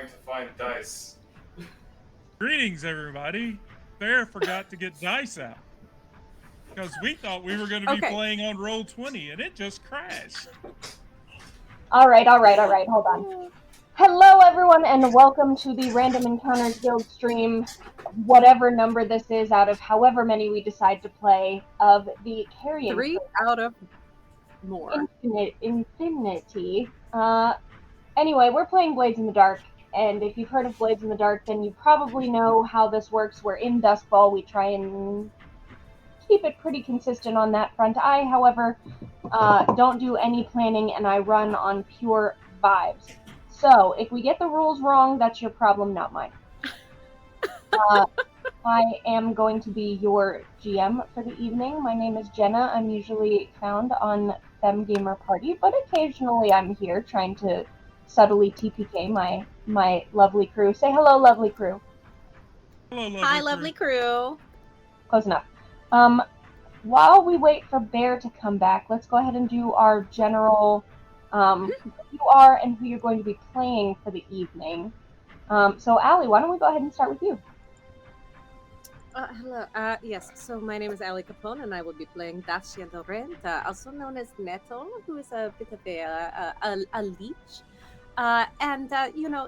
trying to find dice. Greetings, everybody. Bear forgot to get dice out because we thought we were going to be Okay. playing on Roll20 and it just crashed. All right. Hold on. Hello, everyone, and welcome to the Random Encounters Guild stream, whatever number this is out of however many we decide to play, of the Carrion 3 out of more. Infinity. Anyway, we're playing Blades in the Dark, and if you've heard of Blades in the Dark, then you probably know how this works. We're in Dustfall. We try and keep it pretty consistent on that front. I, however, don't do any planning, and I run on pure vibes. So, if we get the rules wrong, that's your problem, not mine. I am going to be your GM for the evening. My name is Jenna. I'm usually found on Fem Gamer Party, but occasionally I'm here trying to subtly TPK my lovely crew. Say hello, lovely crew. Hello, lovely Hi, crew. lovely crew. Close enough. While we wait for Bear to come back, let's go ahead and do our general who you are and who you're going to be playing for the evening. So, Allie, why don't we go ahead and start with you? Hello. Yes, so my name is Ali Capone, and I will be playing Dacia Laurent, also known as Nettle, who is a bit of a leech.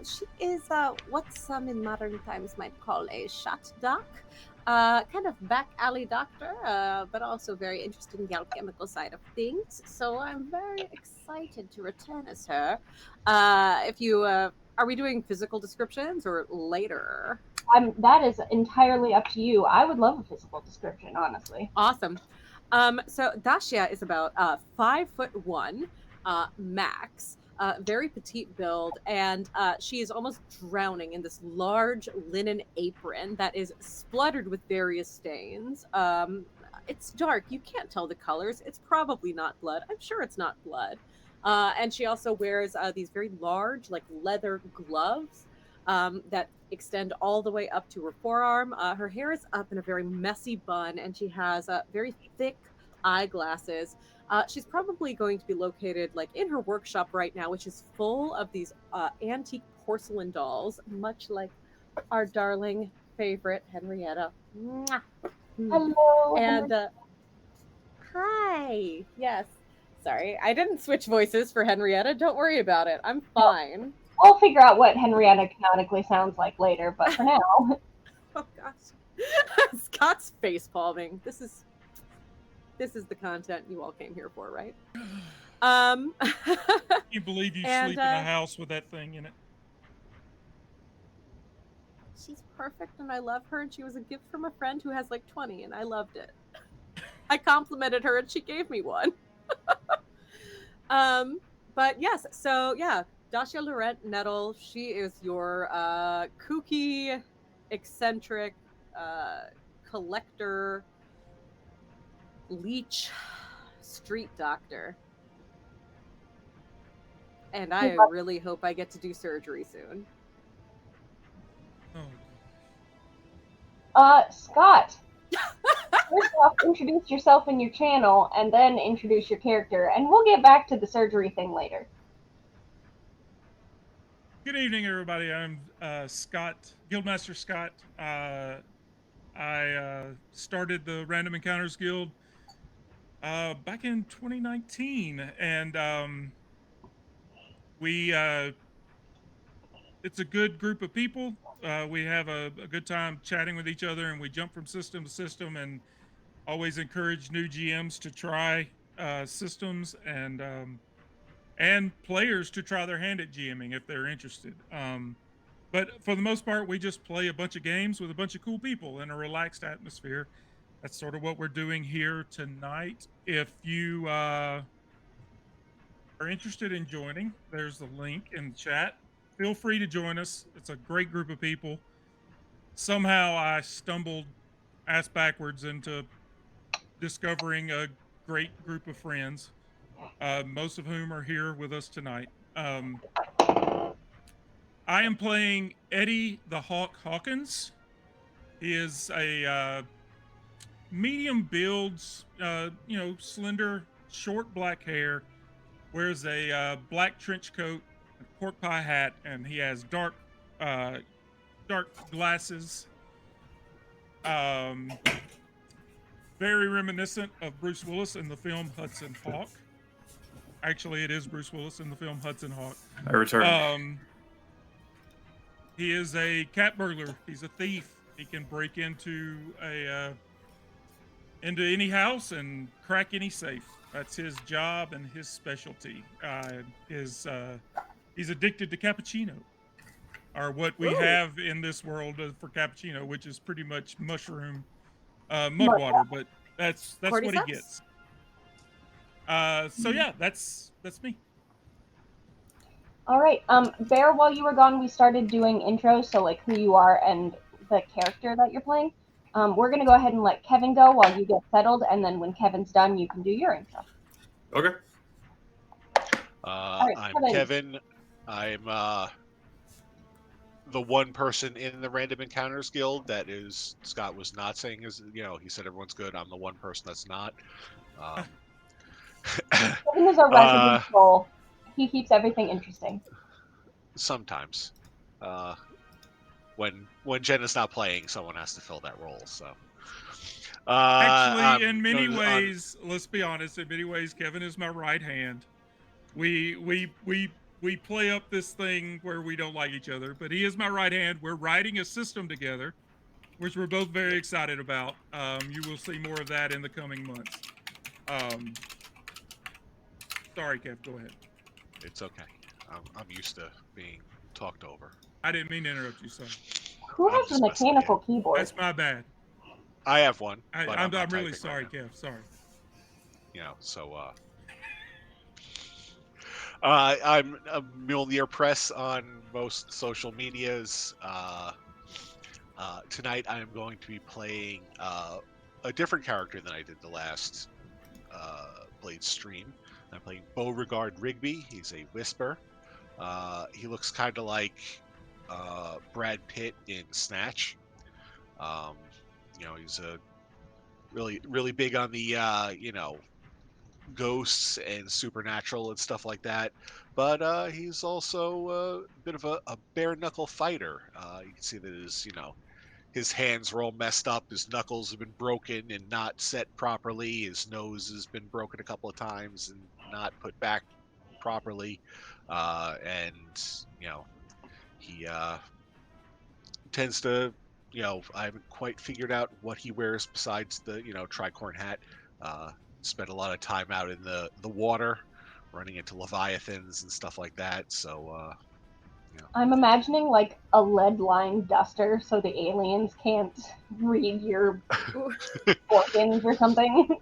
She is what some in modern times might call a shot doc. Kind of back alley doctor, but also very interested in the alchemical side of things. So I'm very excited to return as her. Are we doing physical descriptions or later? That is entirely up to you. I would love a physical description, honestly. Awesome. So Dacia is about 5'1", max. Very petite build, and she is almost drowning in this large linen apron that is spluttered with various stains. It's dark. You can't tell the colors. It's probably not blood. I'm sure it's not blood. And she also wears these very large, like leather gloves that extend all the way up to her forearm. Her hair is up in a very messy bun, and she has very thick eyeglasses. She's probably going to be located like in her workshop right now, which is full of these antique porcelain dolls, much like our darling favorite Henrietta. Mwah. Hello. And hi. Yes. Sorry, I didn't switch voices for Henrietta. Don't worry about it. I'm fine. We'll figure out what Henrietta canonically sounds like later, but for now. Oh gosh. Scott's face palming. This is the content you all came here for, right? Can you believe you sleep in a house with that thing in it? She's perfect and I love her, and she was a gift from a friend who has like 20 and I loved it. I complimented her and she gave me one. But yes, so yeah, Dacia Laurent Nettle, she is your kooky, eccentric collector, leech, street doctor. And I really hope I get to do surgery soon. Oh. Scott. First off, introduce yourself and your channel, and then introduce your character, and we'll get back to the surgery thing later. Good evening, everybody. I'm Scott, Guildmaster Scott. I started the Random Encounters Guild back in 2019, and it's a good group of people. We have a good time chatting with each other, and we jump from system to system, and always encourage new GMs to try systems and players to try their hand at GMing if they're interested. But for the most part, we just play a bunch of games with a bunch of cool people in a relaxed atmosphere. That's sort of what we're doing here tonight. If you are interested in joining, there's the link in the chat. Feel free to join us. It's a great group of people. Somehow I stumbled ass backwards into discovering a great group of friends, most of whom are here with us tonight. I am playing Eddie the Hawk Hawkins. He is a medium builds, slender, short black hair, wears a black trench coat, a pork pie hat, and he has dark uh, dark glasses. Um, very reminiscent of Bruce Willis in the film Hudson Hawk. Actually, it is Bruce Willis in the film Hudson Hawk. I return. He is a cat burglar. He's a thief. He can break into any house and crack any safe. That's his job and his specialty. He's addicted to cappuccino, or what we have in this world for cappuccino, which is pretty much mushroom mud water. But that's what he gets. So yeah, that's me. All right. Bear, while you were gone, we started doing intros, so like who you are and the character that you're playing. We're gonna go ahead and let Kevin go while you get settled, and then when Kevin's done, you can do your intro. Okay. Right, I'm Kevin. I'm the one person in the Random Encounters Guild that is Scott was not saying is he said everyone's good. I'm the one person that's not. Kevin is our resident troll. He keeps everything interesting. Sometimes, when Jen is not playing, someone has to fill that role. So, actually, in many ways, let's be honest. In many ways, Kevin is my right hand. We play up this thing where we don't like each other, but he is my right hand. We're writing a system together, which we're both very excited about. You will see more of that in the coming months. Sorry, Kev. Go ahead. It's okay. I'm used to being talked over. I didn't mean to interrupt you, son. Who has the mechanical keyboard? That's my bad. I have one. I'm really sorry, Kev. Sorry. I'm a Mjolnir Press on most social medias. Tonight I am going to be playing a different character than I did the last Blade stream. I'm playing Beauregard Rigby. He's a Whisper. He looks kind of like Brad Pitt in Snatch. He's a really big on the ghosts and supernatural and stuff like that. But he's also a bit of a bare knuckle fighter. You can see that his hands are all messed up. His knuckles have been broken and not set properly. His nose has been broken a couple of times and not put back properly. He tends to, I haven't quite figured out what he wears besides the, tricorn hat. Spent a lot of time out in the water, running into leviathans and stuff like that. So, I'm imagining like a lead-lined duster so the aliens can't read your organs or something.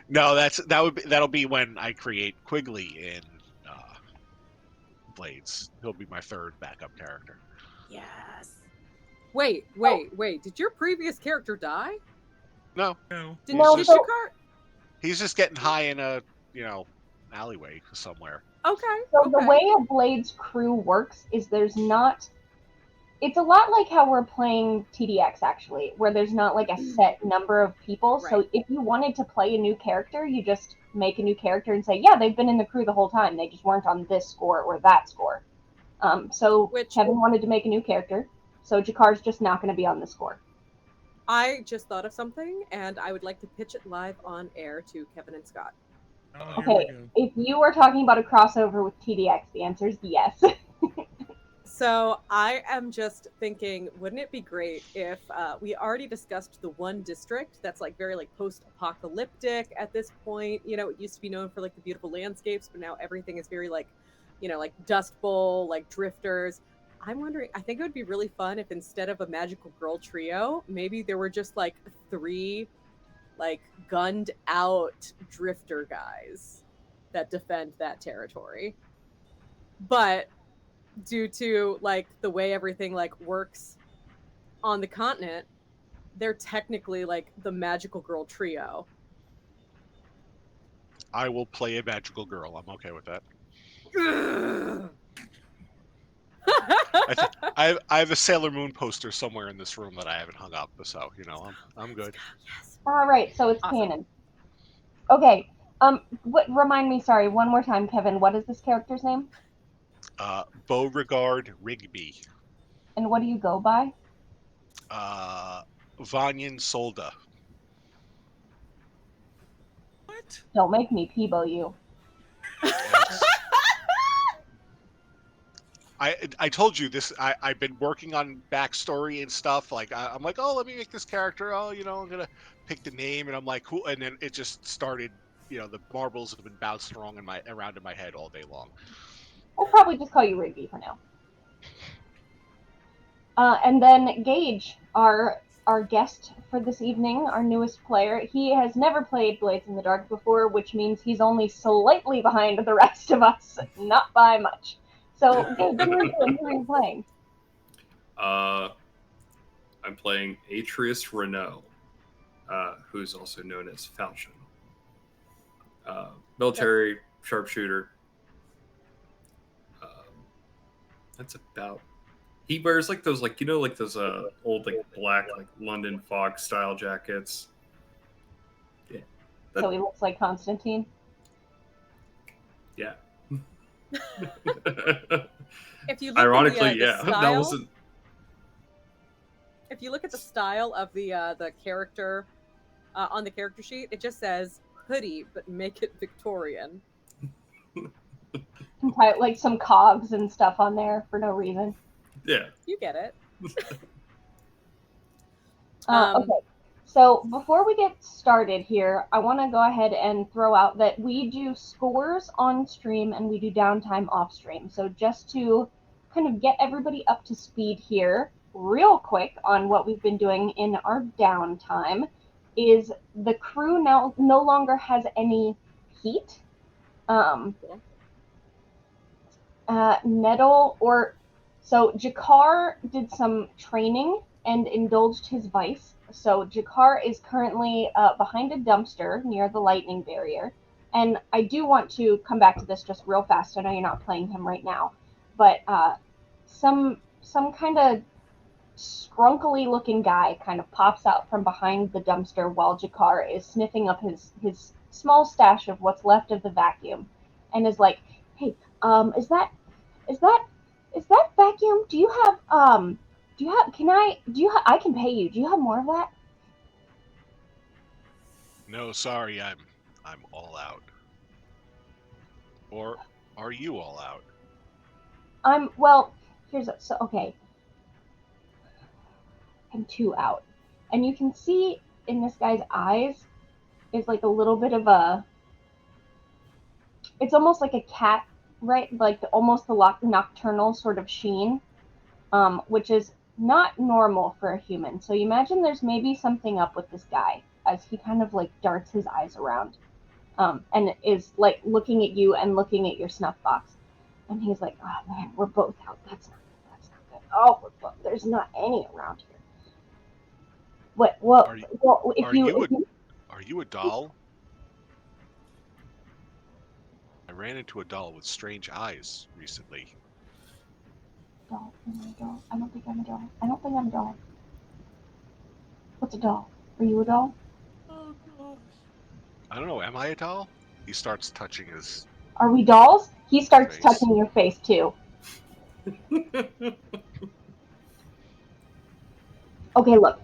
No, that'll be when I create Quigley in Blades. He'll be my third backup character. Yes. Wait. Did your previous character die? No. Did He's just getting high in a alleyway somewhere. Okay. So the way a Blades crew works is it's a lot like how we're playing TDX actually, where there's not like a set number of people. Right. So if you wanted to play a new character, you just make a new character and say, yeah, they've been in the crew the whole time. They just weren't on this score or that score. Kevin wanted to make a new character, so Jakar's just not going to be on the score. I just thought of something, and I would like to pitch it live on air to Kevin and Scott. Okay, if you are talking about a crossover with TDX, the answer is yes. So I am just thinking, wouldn't it be great if we already discussed the one district that's like very like post-apocalyptic at this point. It used to be known for like the beautiful landscapes, but now everything is very like, like Dust Bowl, like drifters. I'm wondering, I think it would be really fun if instead of a magical girl trio, maybe there were just like 3 like gunned out drifter guys that defend that territory. But due to like the way everything like works on the continent, they're technically like the magical girl trio. I will play a magical girl. I'm okay with that. I have a Sailor Moon poster somewhere in this room that I haven't hung up, so I'm good. Yes. All right, so it's awesome. Canon. Okay. Remind me, sorry, one more time, Kevin. What is this character's name? Beauregard Rigby. And what do you go by? Vanyan Solda. What? Don't make me Peebo you. I told you this. I've been working on backstory and stuff. Like I'm like, oh, let me make this character. Oh, I'm gonna pick the name, and I'm like, cool. And then it just started. The marbles have been bounced around in my head all day long. We'll probably just call you Rigby for now. And then Gage, our guest for this evening, our newest player. He has never played Blades in the Dark before, which means he's only slightly behind the rest of us, not by much. So, Gage, who are you playing? I'm playing Atreus Renault, who's also known as Falchion. Military sharpshooter. That's about. He wears like those, those old black London fog style jackets. Yeah. So he looks like Constantine. Yeah. If you look Ironically, at the yeah, style, that wasn't. If you look at the style of the character on the character sheet, it just says hoodie, but make it Victorian. Like some cogs and stuff on there for no reason. Yeah. You get it. Okay. So before we get started here, I want to go ahead and throw out that we do scores on stream and we do downtime off stream. So just to kind of get everybody up to speed here, real quick on what we've been doing in our downtime, is the crew now no longer has any heat. Nettle so Jakar did some training and indulged his vice. So Jakar is currently behind a dumpster near the lightning barrier. And I do want to come back to this just real fast. I know you're not playing him right now, but some kind of scrunkily looking guy kind of pops out from behind the dumpster while Jakar is sniffing up his small stash of what's left of the vacuum, and is like, "Hey, is that vacuum? I can pay you. Do you have more of that?" No, sorry, I'm all out. Or are you all out? Okay. I'm 2 out. And you can see in this guy's eyes is like a little bit of it's almost like a cat, right? Like almost the nocturnal sort of sheen, which is not normal for a human. So you imagine there's maybe something up with this guy as he kind of like darts his eyes around, and is like looking at you and looking at your snuff box. And he's like, "Oh man, we're both out. That's not good. Oh, there's not any around here." Are you a doll? I ran into a doll with strange eyes recently. Doll? Am I a doll? I don't think I'm a doll. What's a doll? Are you a doll? Oh gosh. I don't know. Am I a doll? He starts touching his. Are we dolls? He starts face. touching your face too. Okay, look.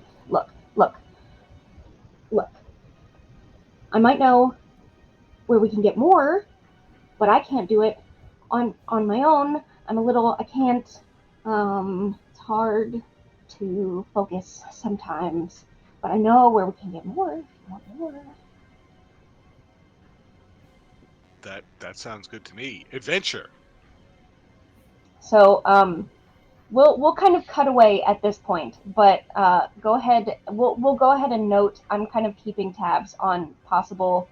I might know where we can get more, but I can't do it on my own. I can't. It's hard to focus sometimes, but I know where we can get more if you want more. That sounds good to me. Adventure. So, we'll kind of cut away at this point, but go ahead. We'll go ahead and note. I'm kind of keeping tabs on possible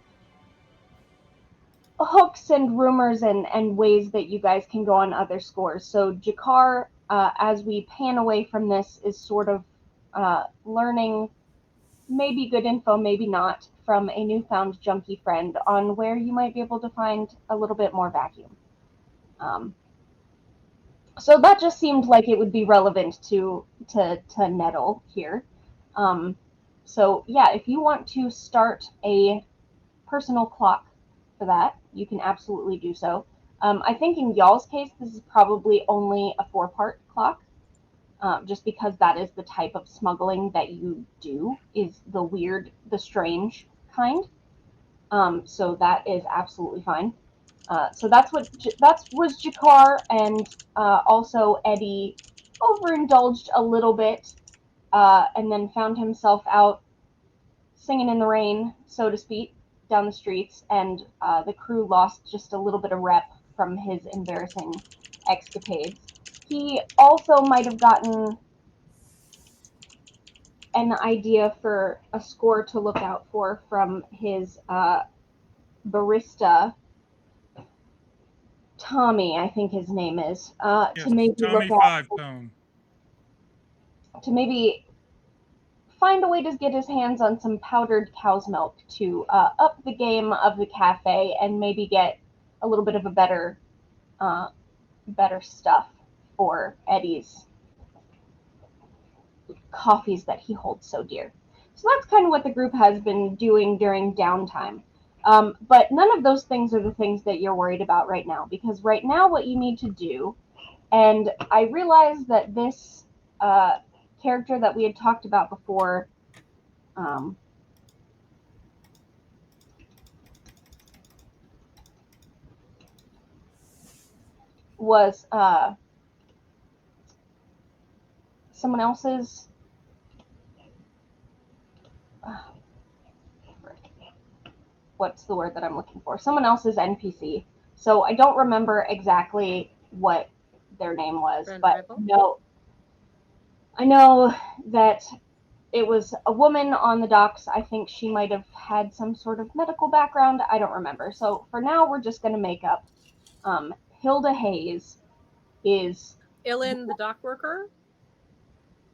hooks and rumors and ways that you guys can go on other scores. So Jakar, as we pan away from this, is sort of learning maybe good info, maybe not, from a newfound junkie friend on where you might be able to find a little bit more vacuum. So that just seemed like it would be relevant to Nettle here. So yeah, if you want to start a personal clock for that, you can absolutely do so. I think in y'all's case, this is probably only a 4-part clock. just because that is the type of smuggling that you do, is the weird, the strange kind. So that is absolutely fine. So that was Jakar, and also Eddie overindulged a little bit, and then found himself out singing in the rain, so to speak, down the streets, and the crew lost just a little bit of rep from his embarrassing escapades. He also might have gotten an idea for a score to look out for from his barista, Tommy, I think his name is, Yes, to maybe Tommy look out, 5-tone. to maybe find a way to get his hands on some powdered cow's milk to up the game of the cafe and maybe get a little bit of a better stuff for Eddie's coffees that he holds so dear. So that's kind of what the group has been doing during downtime. But none of those things are the things that you're worried about right now, because right now what you need to do, and I realize that this character that we had talked about before, was someone else's. What's the word that I'm looking for? Someone else's NPC. So I don't remember exactly what their name was, but no, I know that it was a woman on the docks. I think she might have had some sort of medical background. I don't remember. So for now, we're just going to make up. Hilda Hayes is Ellen, the dock worker.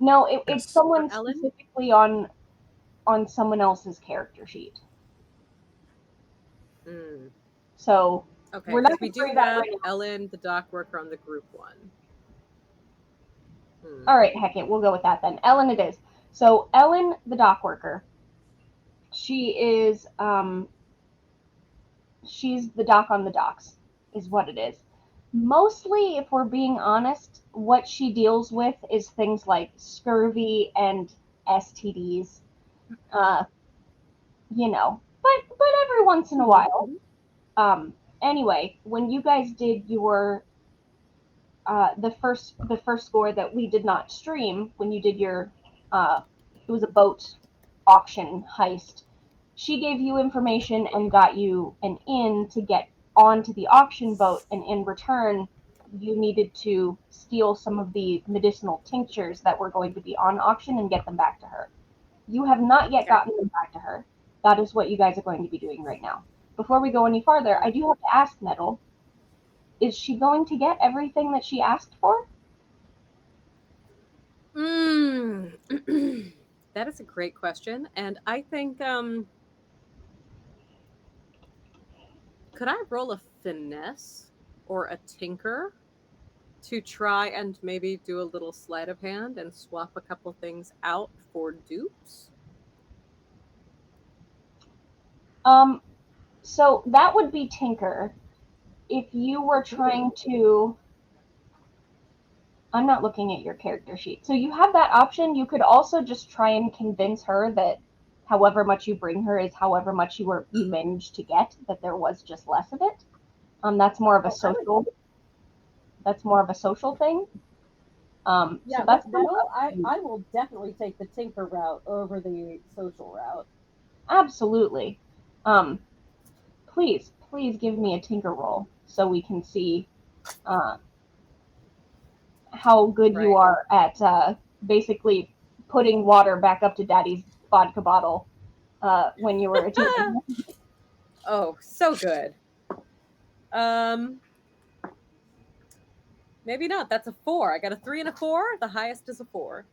No, Yes. it's someone Ellen? specifically on someone else's character sheet. Mm. So Okay, we're not we gonna do worry about have right now. Ellen, the dock worker, on the group one. All right, heck it, we'll go with that then. Ellen it is. So Ellen, the dock worker, she is she's the dock on the docks, is what it is. Mostly, if we're being honest, what she deals with is things like scurvy and STDs. You know, but every once in a while. Anyway, when you guys did your the first score that we did not stream, when you did your it was a boat auction heist, she gave you information and got you an in to get onto the auction boat, and in return you needed to steal some of the medicinal tinctures that were going to be on auction and get them back to her. You have not yet gotten them back to her. That is what you guys are going to be doing right now. Before we go any farther, I do have to ask Nettle, is she going to get everything that she asked for? That is a great question, and I think could I roll a finesse or a tinker to try and maybe do a little sleight of hand and swap a couple things out for dupes? So that would be tinker. If you were trying to, I'm not looking at your character sheet. So you have that option. You could also just try and convince her that however much you bring her is however much you managed to get, that there was just less of it. That's more of a social. That's more of a social thing. Yeah, so that's Nettle, I will definitely take the tinker route over the social route. Absolutely. Please give me a tinker roll so we can see how good you are at basically putting water back up to Daddy's vodka bottle when you were a teenager. Oh, so good. Maybe not. That's a 4. I got a 3 and a 4. The highest is a 4.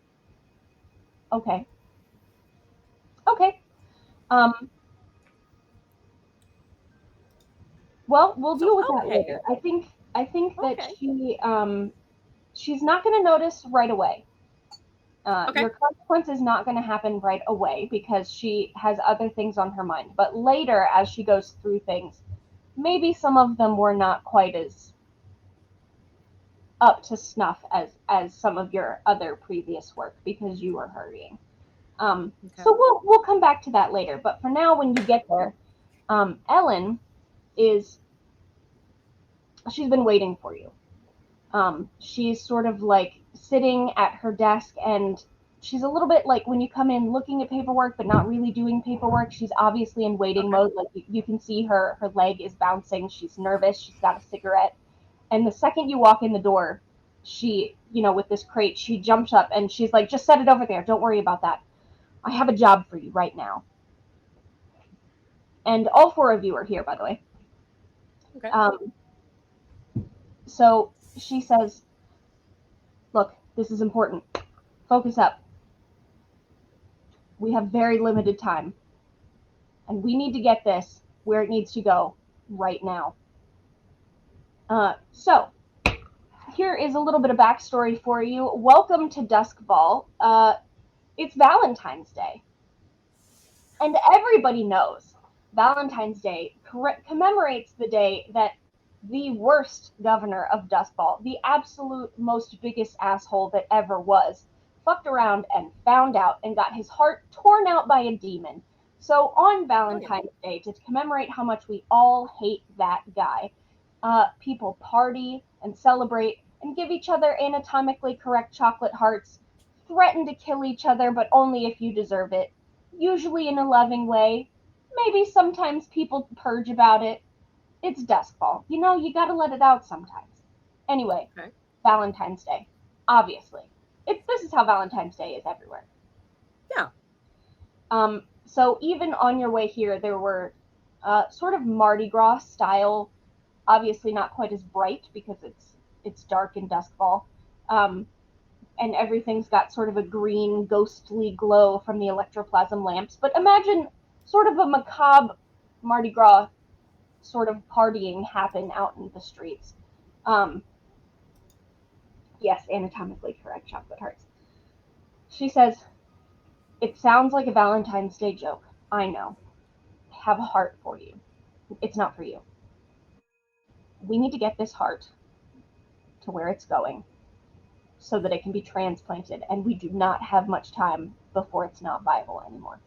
Okay. Well, we'll deal with that later. I think that she's not going to notice right away. Your consequence is not going to happen right away because she has other things on her mind. But later, as she goes through things, maybe some of them were not quite as up to snuff as some of your other previous work because you were hurrying. Okay. So we'll come back to that later. But for now, when you get there, Ellen she's been waiting for you. She's sort of like sitting at her desk, and she's a little bit like when you come in looking at paperwork but not really doing paperwork. She's obviously in waiting mode. Like you can see her leg is bouncing. She's nervous. She's got a cigarette. And the second you walk in the door, she, with this crate, she jumps up and she's like, just set it over there. Don't worry about that. I have a job for you right now. And all 4 of you are here, by the way. Okay. So she says, look, this is important. Focus up. We have very limited time. And we need to get this where it needs to go right now. So here is a little bit of backstory for you. Welcome to Duskball. It's Valentine's Day. And everybody knows Valentine's Day commemorates the day that the worst governor of Duskball, the absolute most biggest asshole that ever was, fucked around and found out and got his heart torn out by a demon. So on Valentine's Day, to commemorate how much we all hate that guy, people party and celebrate and give each other anatomically correct chocolate hearts, threaten to kill each other, but only if you deserve it, usually in a loving way. Maybe sometimes people purge about it. It's Duskball. You gotta let it out sometimes. Anyway, Okay. Valentine's Day. Obviously. This is how Valentine's Day is everywhere. Yeah. So even on your way here, there were sort of Mardi Gras style, obviously not quite as bright because it's dark in Duskball. And everything's got sort of a green, ghostly glow from the electroplasm lamps. But imagine sort of a macabre Mardi Gras sort of partying happen out in the streets. Yes, anatomically correct chocolate hearts. She says, it sounds like a Valentine's Day joke. I know. I have a heart for you. It's not for you. We need to get this heart to where it's going so that it can be transplanted, and we do not have much time before it's not viable anymore.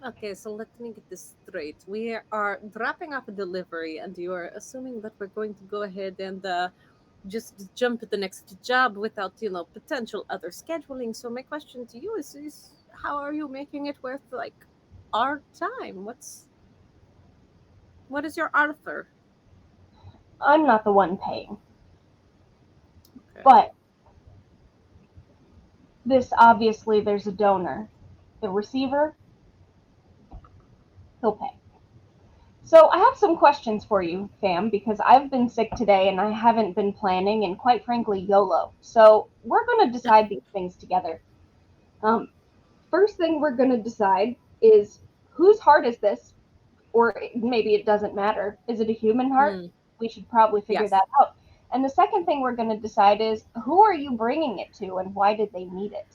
Okay, so let me get this straight. We are dropping off a delivery, and you are assuming that we're going to go ahead and just jump at the next job without, potential other scheduling. So my question to you is how are you making it worth our time? What is your Arthur? I'm not the one paying. Okay. But obviously there's a donor. The receiver, he'll pay. So I have some questions for you, fam, because I've been sick today and I haven't been planning, and quite frankly, YOLO. So we're going to decide these things together. First thing we're going to decide is whose heart is this? Or maybe it doesn't matter. Is it a human heart? We should probably figure that out. And the second thing we're going to decide is who are you bringing it to and why did they need it?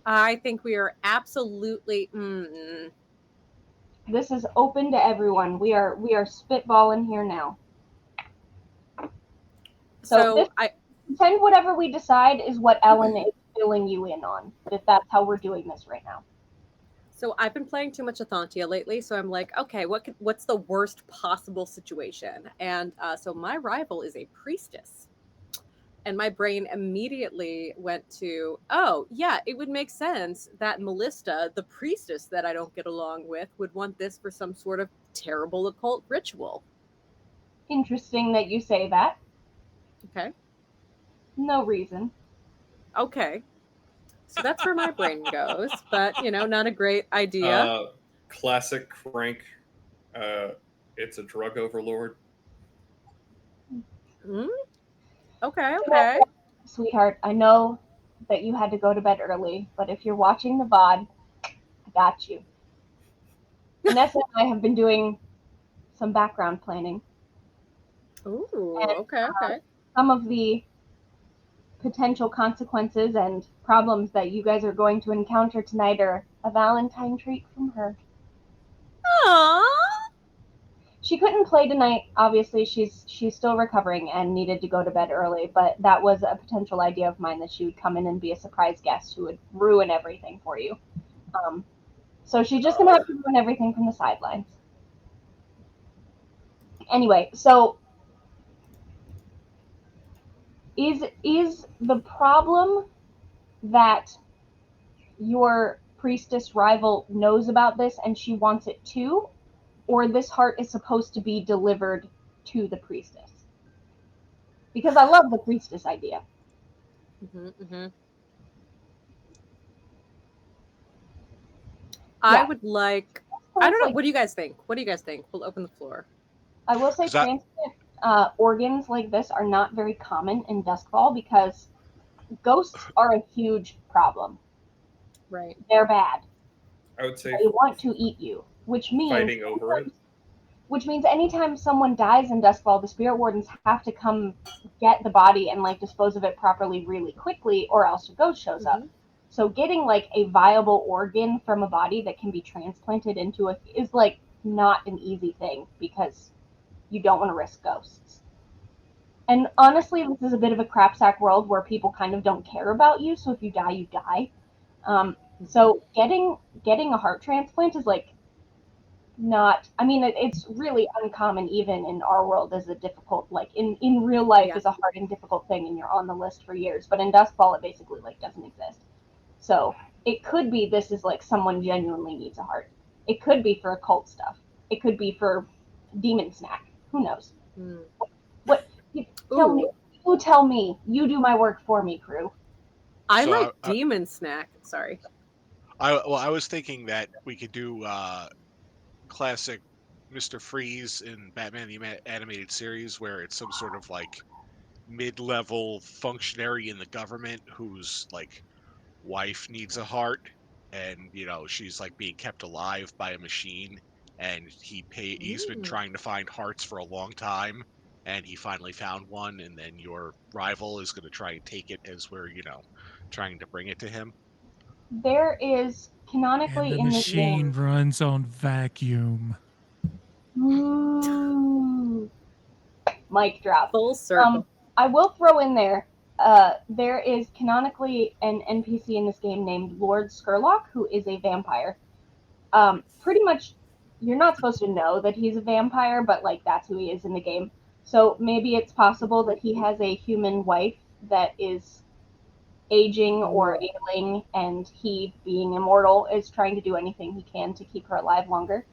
I think we are absolutely... This is open to everyone. We are spitballing here now. So pretend whatever we decide is what Ellen is filling you in on. That's how we're doing this right now. So I've been playing too much Athantia lately, so I'm like, okay, what's the worst possible situation? And so my rival is a priestess. And my brain immediately went to, oh, yeah, it would make sense that Melista, the priestess that I don't get along with, would want this for some sort of terrible occult ritual. Interesting that you say that. Okay. No reason. Okay. So that's where my brain goes, but, not a great idea. Classic crank. It's a drug overlord. Okay. Sweetheart, I know that you had to go to bed early, but if you're watching the VOD, I got you. Vanessa and I have been doing some background planning. Ooh, and, okay. Some of the potential consequences and problems that you guys are going to encounter tonight are a Valentine treat from her. Aww. She couldn't play tonight. Obviously, she's still recovering and needed to go to bed early. But that was a potential idea of mine, that she would come in and be a surprise guest who would ruin everything for you. So she's just gonna have to ruin everything from the sidelines. Anyway, so is the problem that your priestess rival knows about this and she wants it too, or this heart is supposed to be delivered to the priestess? Because I love the priestess idea. I Yeah. would like. I don't know. What do you guys think? What do you guys think? We'll open the floor. I will say transplant organs like this are not very common in Duskfall because ghosts are a huge problem. Right. They're bad. I would say They want to eat you, which means fighting over it. Which means anytime someone dies in Duskfall, the spirit wardens have to come get the body and like dispose of it properly really quickly, or else a ghost shows up. So getting like a viable organ from a body that can be transplanted into a is like not an easy thing because you don't want to risk ghosts. And honestly, this is a bit of a crapsack world where people kind of don't care about you. So if you die, you die. So getting a heart transplant is like not. I mean, it's really uncommon even in our world as a difficult, like in real life is a hard and difficult thing, and you're on the list for years. But in Duskfall, it basically like doesn't exist. So it could be this is like someone genuinely needs a heart. It could be for occult stuff. It could be for demon snack. Who knows? What? Tell me. You tell me. You do my work for me, crew. I like demon snack. Sorry. I was thinking that we could do classic Mr. Freeze in Batman the Animated Series, where it's some sort of like mid-level functionary in the government whose like wife needs a heart, and you know she's like being kept alive by a machine, and he's been trying to find hearts for a long time, and he finally found one, and then your rival is going to try and take it as we're trying to bring it to him. There is canonically and the in this machine game. runs on vacuum. Mic drop. Full circle. I will throw in there. There is canonically an NPC in this game named Lord Skurlock, who is a vampire. Pretty much, you're not supposed to know that he's a vampire, but like that's who he is in the game. So maybe it's possible that he has a human wife that is aging or ailing, and he, being immortal, is trying to do anything he can to keep her alive longer.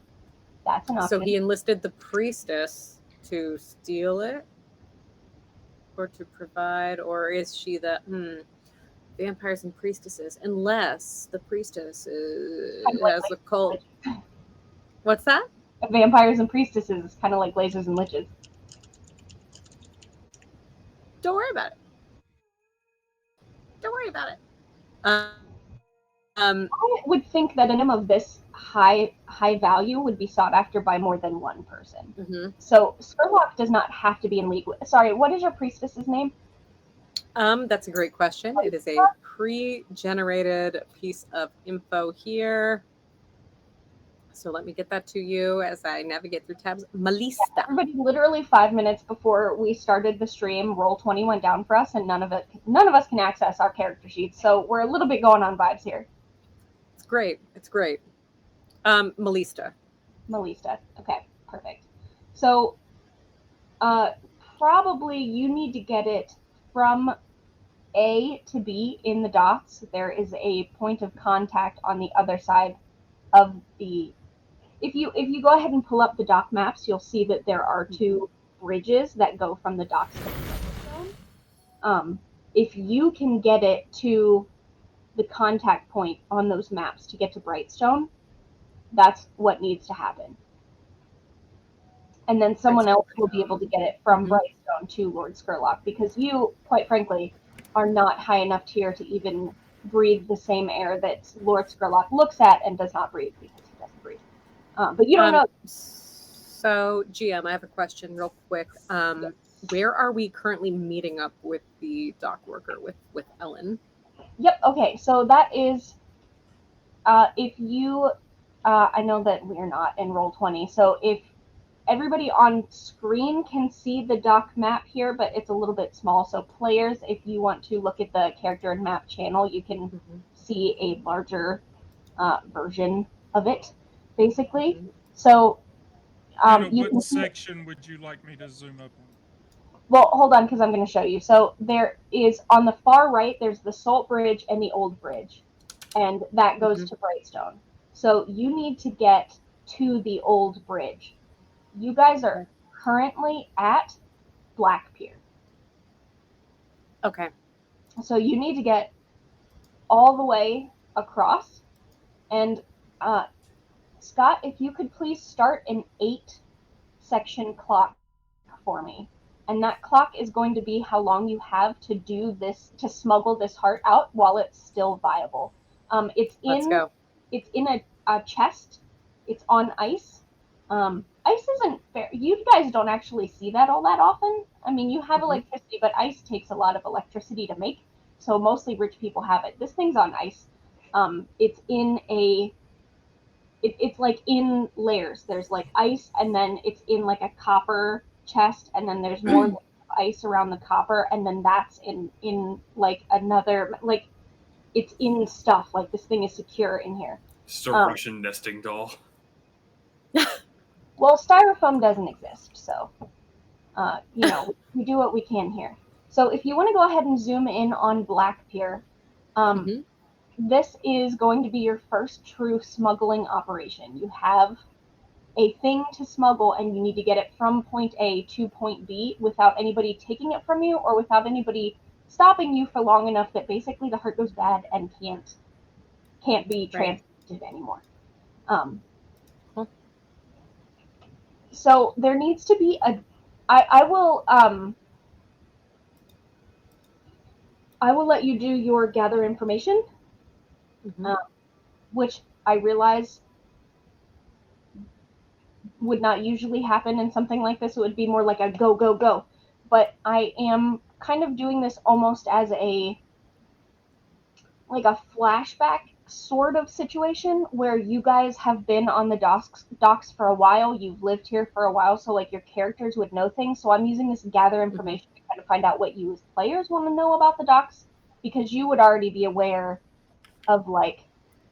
That's an option. So he enlisted the priestess to steal it, or to provide, or is she the vampires and priestesses? Unless the priestess has a cult. What's that? Vampires and priestesses is kind of like lasers and liches. Don't worry about it. Don't worry about it. I would think that an item of this high value would be sought after by more than one person. So Skurlock does not have to be in league with. Sorry, what is your priestess's name? That's a great question. It is a pre-generated piece of info here. So let me get that to you as I navigate through tabs. Melissa. Everybody, literally 5 minutes before we started the stream, Roll20 went down for us, and none of us can access our character sheets. So we're a little bit going on vibes here. It's great. It's great. Melissa. Okay, perfect. So, probably you need to get it from A to B in the dots. There is a point of contact on the other side of the. If you go ahead and pull up the dock maps, you'll see that there are two bridges that go from the docks to the Brightstone. If you can get it to the contact point on those maps to get to Brightstone, that's what needs to happen. And then someone else will be able to get it from Brightstone to Lord Skurlock, because you, quite frankly, are not high enough tier to even breathe the same air that Lord Skurlock looks at and does not breathe, because he doesn't breathe. But you don't know. So, GM, I have a question real quick. Where are we currently meeting up with the dock worker, with Ellen? Yep, okay, so that is, if you, I know that we're not in Roll20, so if everybody on screen can see the dock map here, but it's a little bit small. So players, if you want to look at the character and map channel, you can see a larger version of it, basically. So what section would you like me to zoom up on? Well, hold on, because I'm going to show you. So there is, on the far right, there's the Salt Bridge and the Old Bridge, and that goes to Brightstone. So you need to get to the Old Bridge. You guys are currently at Black Pier. Okay. So you need to get all the way across. And Scott, if you could please start an 8-section clock for me. And that clock is going to be how long you have to do this, to smuggle this heart out while it's still viable. It's in a chest. It's on ice. Ice isn't fair. You guys don't actually see that all that often. I mean, you have electricity, but ice takes a lot of electricity to make. So mostly rich people have it. This thing's on ice. It's in a. It's like in layers. There's like ice, and then it's in like a copper chest, and then there's more ice around the copper, and then that's in like another, like it's in stuff. Like this thing is secure in here. Russian nesting doll. Well, styrofoam doesn't exist, so we do what we can here. So if you want to go ahead and zoom in on Black Pier, this is going to be your first true smuggling operation. You have a thing to smuggle, and you need to get it from point A to point B without anybody taking it from you, or without anybody stopping you for long enough that basically the heart goes bad and can't be transported anymore. So there needs to be I will let you do your gather information, which I realize would not usually happen in something like this. It would be more like a go, go, go. But I am kind of doing this almost as a flashback sort of situation where you guys have been on the docks for a while. You've lived here for a while, so like your characters would know things. So I'm using this gather information to kind of find out what you as players want to know about the docks, because you would already be aware of like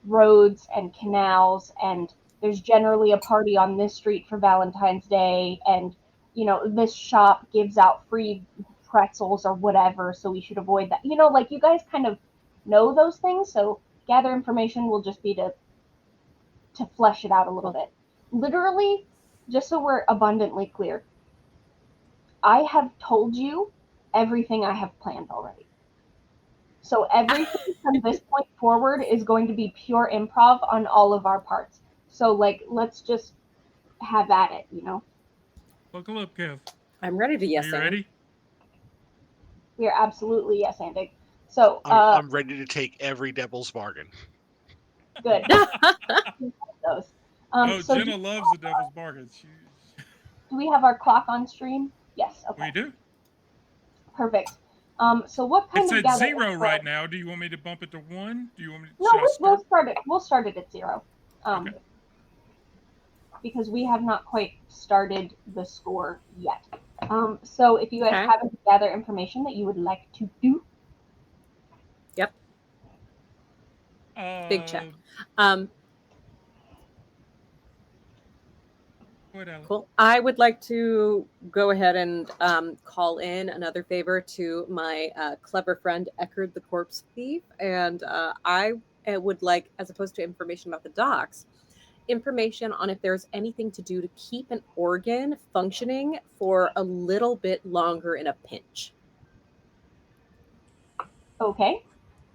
roads and canals, and there's generally a party on this street for Valentine's Day, and this shop gives out free pretzels or whatever, so we should avoid that. Like you guys kind of know those things, so gather information will just be to flesh it out a little bit. Literally, just so we're abundantly clear, I have told you everything I have planned already. So everything from this point forward is going to be pure improv on all of our parts. So let's just have at it, Buckle up, Kev. I'm ready to yes Are you ready? We are absolutely yes-anding. So I'm ready to take every devil's bargain. Good. Those. So Jenna loves the devil's bargain. Do we have our clock on stream? Yes. Okay. We do. Perfect. So what kind of It's at 0 right now. Do you want me to bump it to 1? Do you want me to? No, we'll start it. We'll start it at 0. Okay. Because we have not quite started the score yet. So if you guys have any gather information that you would like to do. Yep. Big check. Cool. I would like to go ahead and call in another favor to my clever friend Eckerd the Corpse Thief, and I would like, as opposed to information about the docks, information on if there's anything to do to keep an organ functioning for a little bit longer in a pinch. Okay.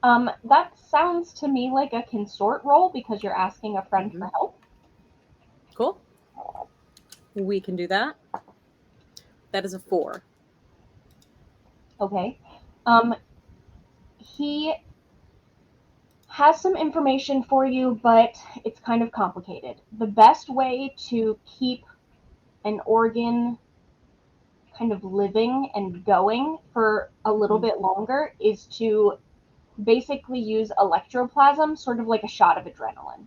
That sounds to me like a consort roll, because you're asking a friend for help. Cool. We can do that. That is a 4. Okay. He has some information for you, but it's kind of complicated. The best way to keep an organ kind of living and going for a little bit longer is to basically use electroplasm, sort of like a shot of adrenaline.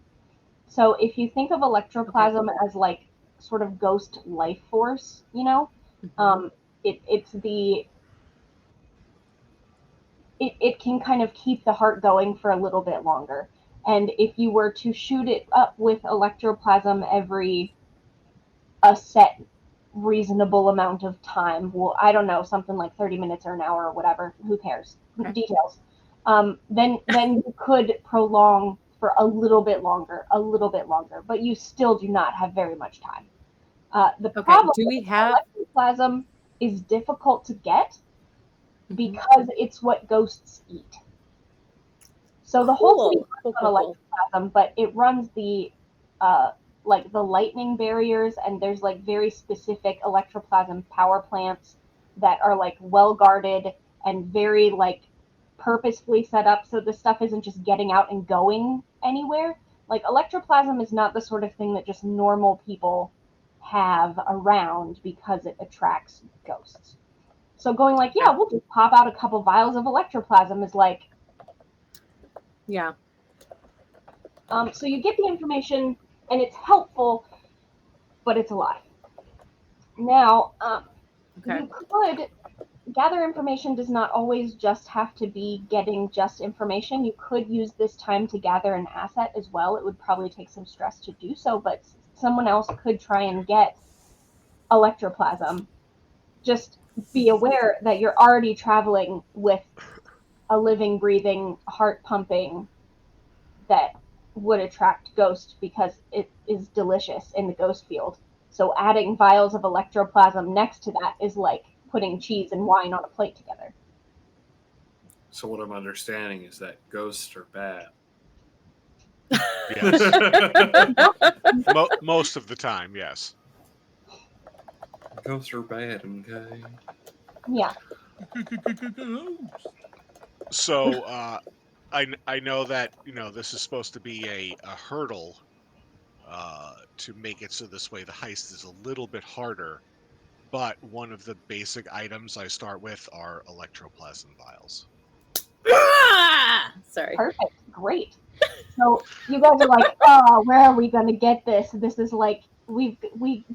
So if you think of electroplasm as like sort of ghost life force, you know. It can kind of keep the heart going for a little bit longer. And if you were to shoot it up with electroplasm every a set reasonable amount of time, well, I don't know, something like 30 minutes or an hour or whatever, who cares? Okay. Details. Then you could prolong for a little bit longer, but you still do not have very much time. The Okay, problem do we with have- electroplasm is difficult to get Mhm. because it's what ghosts eat. So the whole city Cool. runs on electroplasm, but it runs the like the lightning barriers, and there's like very specific electroplasm power plants that are like well guarded and very like purposefully set up so the stuff isn't just getting out and going anywhere. Like electroplasm is not the sort of thing that just normal people have around because it attracts ghosts. So going like, yeah, we'll just pop out a couple vials of electroplasm is like, Yeah. so you get the information and it's helpful, but it's a lot. Now, Okay. you could gather information does not always just have to be getting just information. You could use this time to gather an asset as well. It would probably take some stress to do so, but someone else could try and get electroplasm. Just be aware that you're already traveling with a living, breathing, heart pumping that would attract ghosts because it is delicious in the ghost field. So adding vials of electroplasm next to that is like putting cheese and wine on a plate together. So what I'm understanding is that ghosts are bad. Yes. Most of the time, yes. Ghosts are bad, okay? Yeah. So I know that this is supposed to be a hurdle to make it so this way the heist is a little bit harder. But one of the basic items I start with are electroplasm vials. Sorry. Perfect. Great. So you guys are like, oh, where are we gonna get this? This is like we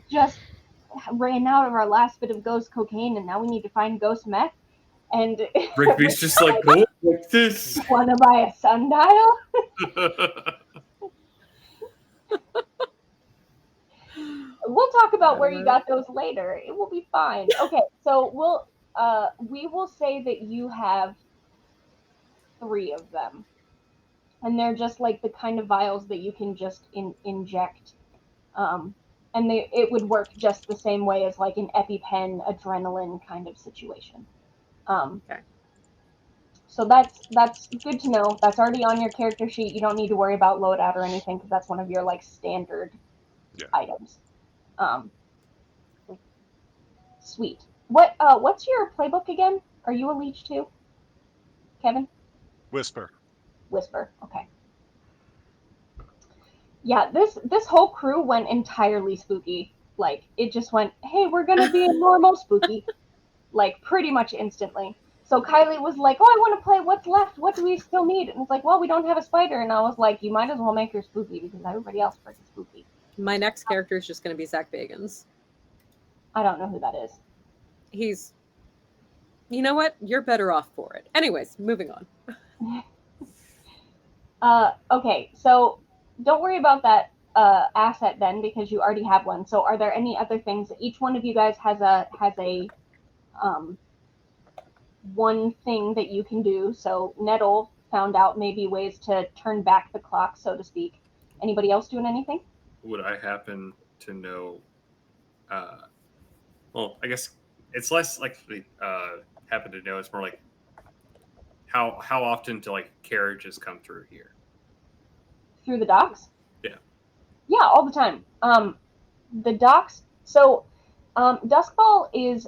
just ran out of our last bit of ghost cocaine, and now we need to find ghost meth. And Rigby's just like, go like this. want to buy a sundial? We'll talk about where you got those later. It will be fine. Okay, so we will say that you have 3 of them, and they're just like the kind of vials that you can just inject, and it would work just the same way as like an EpiPen adrenaline kind of situation. Okay. So that's good to know. That's already on your character sheet. You don't need to worry about loadout or anything because that's one of your like standard items. Sweet. What's your playbook again? Are you a leech too, Kevin? Whisper. Okay. Yeah, this whole crew went entirely spooky. Like it just went, hey, we're gonna be a normal spooky, like pretty much instantly. So Kylie was like, oh, I want to play What's Left. What do we still need? And it's like, well, we don't have a spider. And I was like, you might as well make her spooky because everybody else is spooky. My next character is just going to be Zach Bagans. I don't know who that is. He's, you know what? You're better off for it. Anyways, moving on. Okay, so don't worry about that asset then because you already have one. So are there any other things? Each one of you guys has a one thing that you can do. So Nettle found out maybe ways to turn back the clock, so to speak. Anybody else doing anything? Would I happen to know? Well, I guess it's less likely happen to know. It's more like how often do like carriages come through here? Through the docks? Yeah. Yeah, all the time. The docks. So, Duskfall is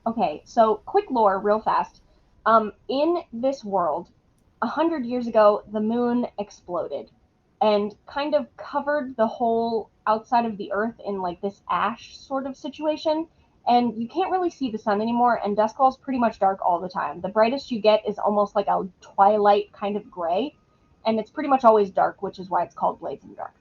okay. So, quick lore, real fast. In this world, 100 years ago, the moon exploded and kind of covered the whole outside of the Earth in like this ash sort of situation. And you can't really see the sun anymore, and Duskfall is pretty much dark all the time. The brightest you get is almost like a twilight kind of gray, and it's pretty much always dark, which is why it's called Blades in the Dark.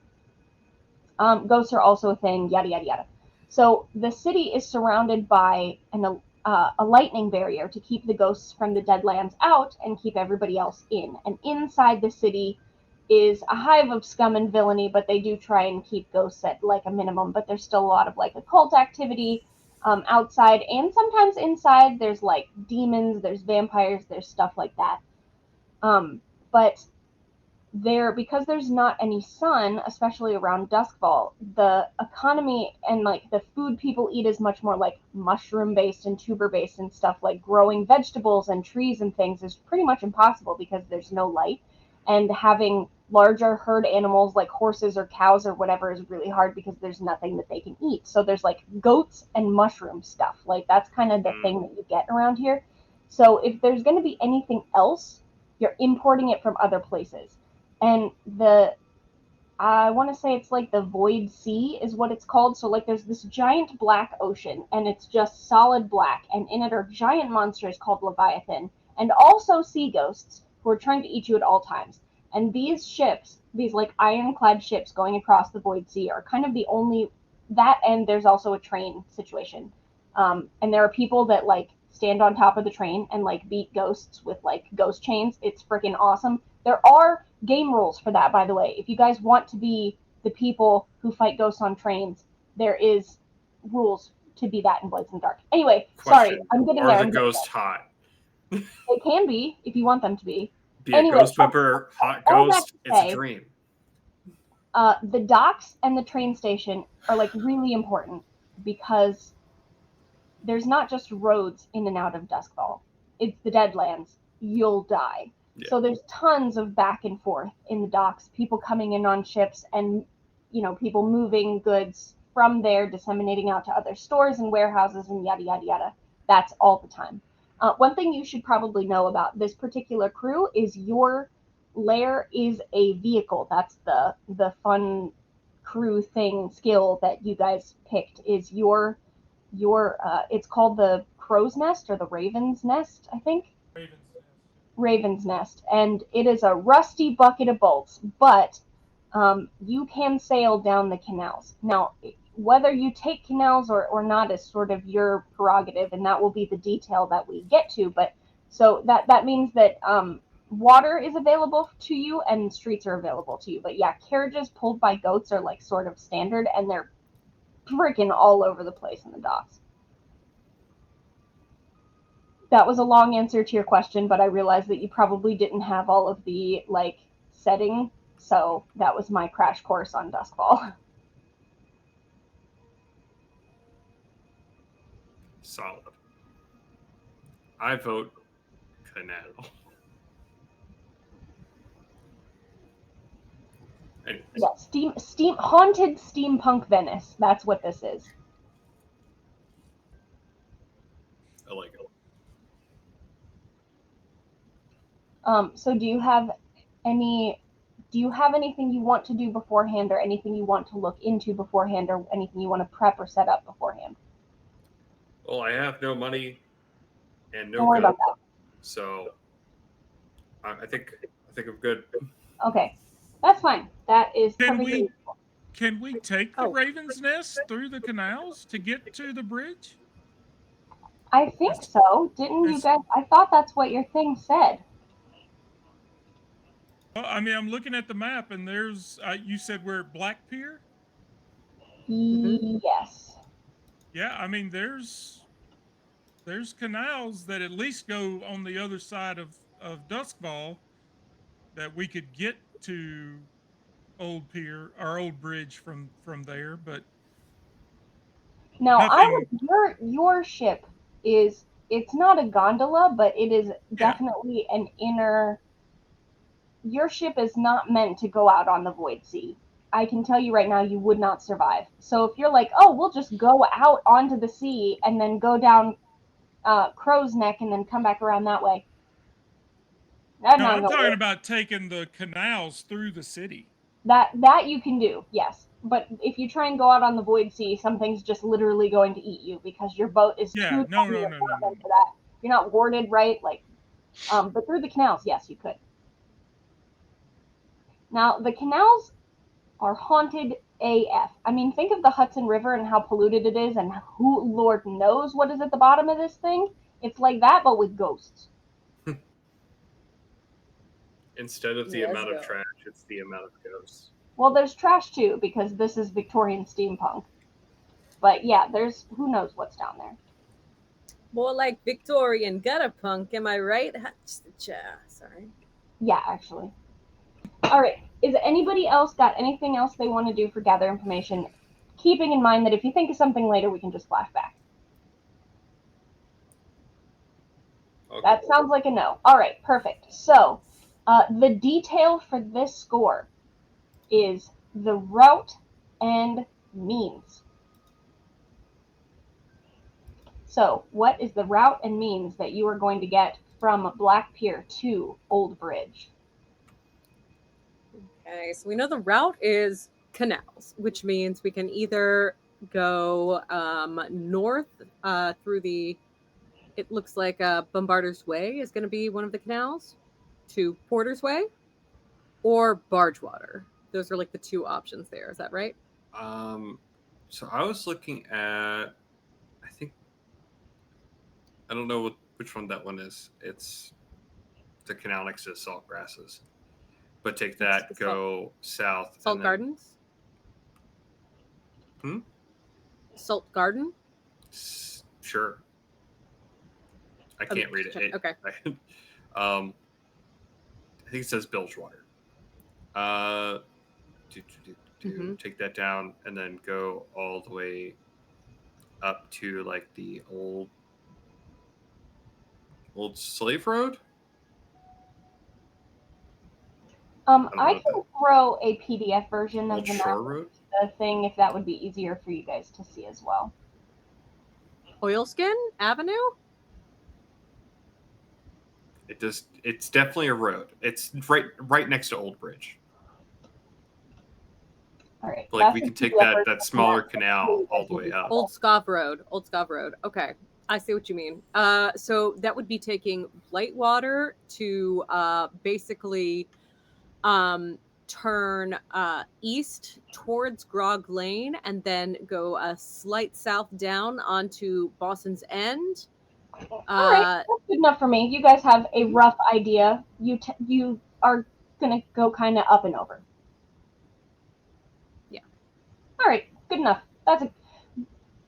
Ghosts are also a thing, yada, yada, yada. So the city is surrounded by a lightning barrier to keep the ghosts from the Deadlands out and keep everybody else in. And inside the city is a hive of scum and villainy, but they do try and keep ghosts at like a minimum. But there's still a lot of like occult activity outside, and sometimes inside there's like demons, there's vampires, there's stuff like that. But because there's not any sun, especially around Duskfall, the economy and like the food people eat is much more like mushroom based and tuber based, and stuff like growing vegetables and trees and things is pretty much impossible because there's no light, and having larger herd animals like horses or cows or whatever is really hard because there's nothing that they can eat. So there's like goats and mushroom stuff. Like that's kind of the thing that you get around here. So if there's going to be anything else, you're importing it from other places. And I want to say it's like the Void Sea is what it's called. So like there's this giant black ocean, and it's just solid black, and in it are giant monsters called Leviathan, and also sea ghosts who are trying to eat you at all times. And these ships, these like ironclad ships going across the Void Sea, are kind of the only that, and there's also a train situation. And there are people that like stand on top of the train and like beat ghosts with like ghost chains. It's freaking awesome. There are game rules for that, by the way. If you guys want to be the people who fight ghosts on trains, there is rules to be that in Blades in the Dark. Anyway, sorry, I'm getting there. Are the ghosts hot? They can be, if you want them to be. Be a ghost whipper, hot ghost, it's a dream. The docks and the train station are like really important because there's not just roads in and out of Duskfall. It's the Deadlands. You'll die. Yeah. So there's tons of back and forth in the docks, people coming in on ships, and people moving goods from there, disseminating out to other stores and warehouses and yada yada yada. That's all the time. One thing you should probably know about this particular crew is your lair is a vehicle. That's the fun crew thing skill that you guys picked. Is your it's called the Crow's Nest or the Raven's Nest, I think. Raven's Nest, and it is a rusty bucket of bolts, but you can sail down the canals. Now, whether you take canals or not is sort of your prerogative, and that will be the detail that we get to, but so that means that water is available to you and streets are available to you. But yeah, carriages pulled by goats are like sort of standard, and they're freaking all over the place in the docks. That was a long answer to your question, but I realized that you probably didn't have all of the like setting, so that was my crash course on Duskfall. Solid. I vote canal. Anyways. Yeah, haunted steampunk Venice. That's what this is. I like it. So do you have anything you want to do beforehand, or anything you want to look into beforehand, or anything you want to prep or set up beforehand? Well, I have no money and no Don't worry gun, about that. So I think I'm good. Okay, that's fine. That is perfectly. Can we take the Raven's Nest through the canals to get to the bridge? I think so. Didn't you guys? I thought that's what your thing said. Well, I mean, I'm looking at the map, and there's. You said we're at Black Pier? Yes. Yeah, I mean, there's canals that at least go on the other side of Duskfall that we could get to Old Pier or Old Bridge from there, but now your ship is, it's not a gondola, but it is definitely an inner. Your ship is not meant to go out on the Void Sea. I can tell you right now, you would not survive. So if you're like, oh, we'll just go out onto the sea and then go down Crow's Neck and then come back around that way. I'm talking about taking the canals through the city. That you can do, yes. But if you try and go out on the Void Sea, something's just literally going to eat you because your boat is too no. for that. You're not warded, right? Like, but through the canals, yes, you could. Now, the canals are haunted AF. I mean, think of the Hudson River and how polluted it is, and who, Lord knows what is at the bottom of this thing. It's like that, but with ghosts. Instead of the Yes, amount of go. trash, it's the amount of ghosts. Well, there's trash too, because this is Victorian steampunk. But yeah, there's who knows what's down there. More like Victorian gutter punk, am I right? Sorry. Yeah, actually. All right. Is anybody else got anything else they want to do for gather information? Keeping in mind that if you think of something later, we can just flash back. Okay. That sounds like a no. All right, perfect. So, the detail for this score is the route and means. So, what is the route and means that you are going to get from Black Pier to Old Bridge? Okay, so we know the route is canals, which means we can either go north through the. It looks like Bombarder's Way is going to be one of the canals to Porter's Way, or Bargewater. Those are like the two options there. Is that right? So I was looking at, I don't know which one that one is. It's the canal next to Salt Grasses. But take that, go south. Salt and then, Gardens? Salt Garden? Sure. I can't read it. Okay. I think it says Bilgewater. Take that down and then go all the way up to like the old slave road. I can throw a PDF version of Old the Shore map, Road. the thing, if that would be easier for you guys to see as well. Oilskin Avenue? It's definitely a road. It's right next to Old Bridge. All right. Like we can take that smaller canal all the way up. Old Scov Road. Old Scov Road. Okay. I see what you mean. So that would be taking Lightwater to basically turn east towards Grog Lane and then go a slight south down onto Boston's End. All right, that's good enough for me. You guys have a rough idea. You are gonna go kind of up and over. Yeah. All right, good enough.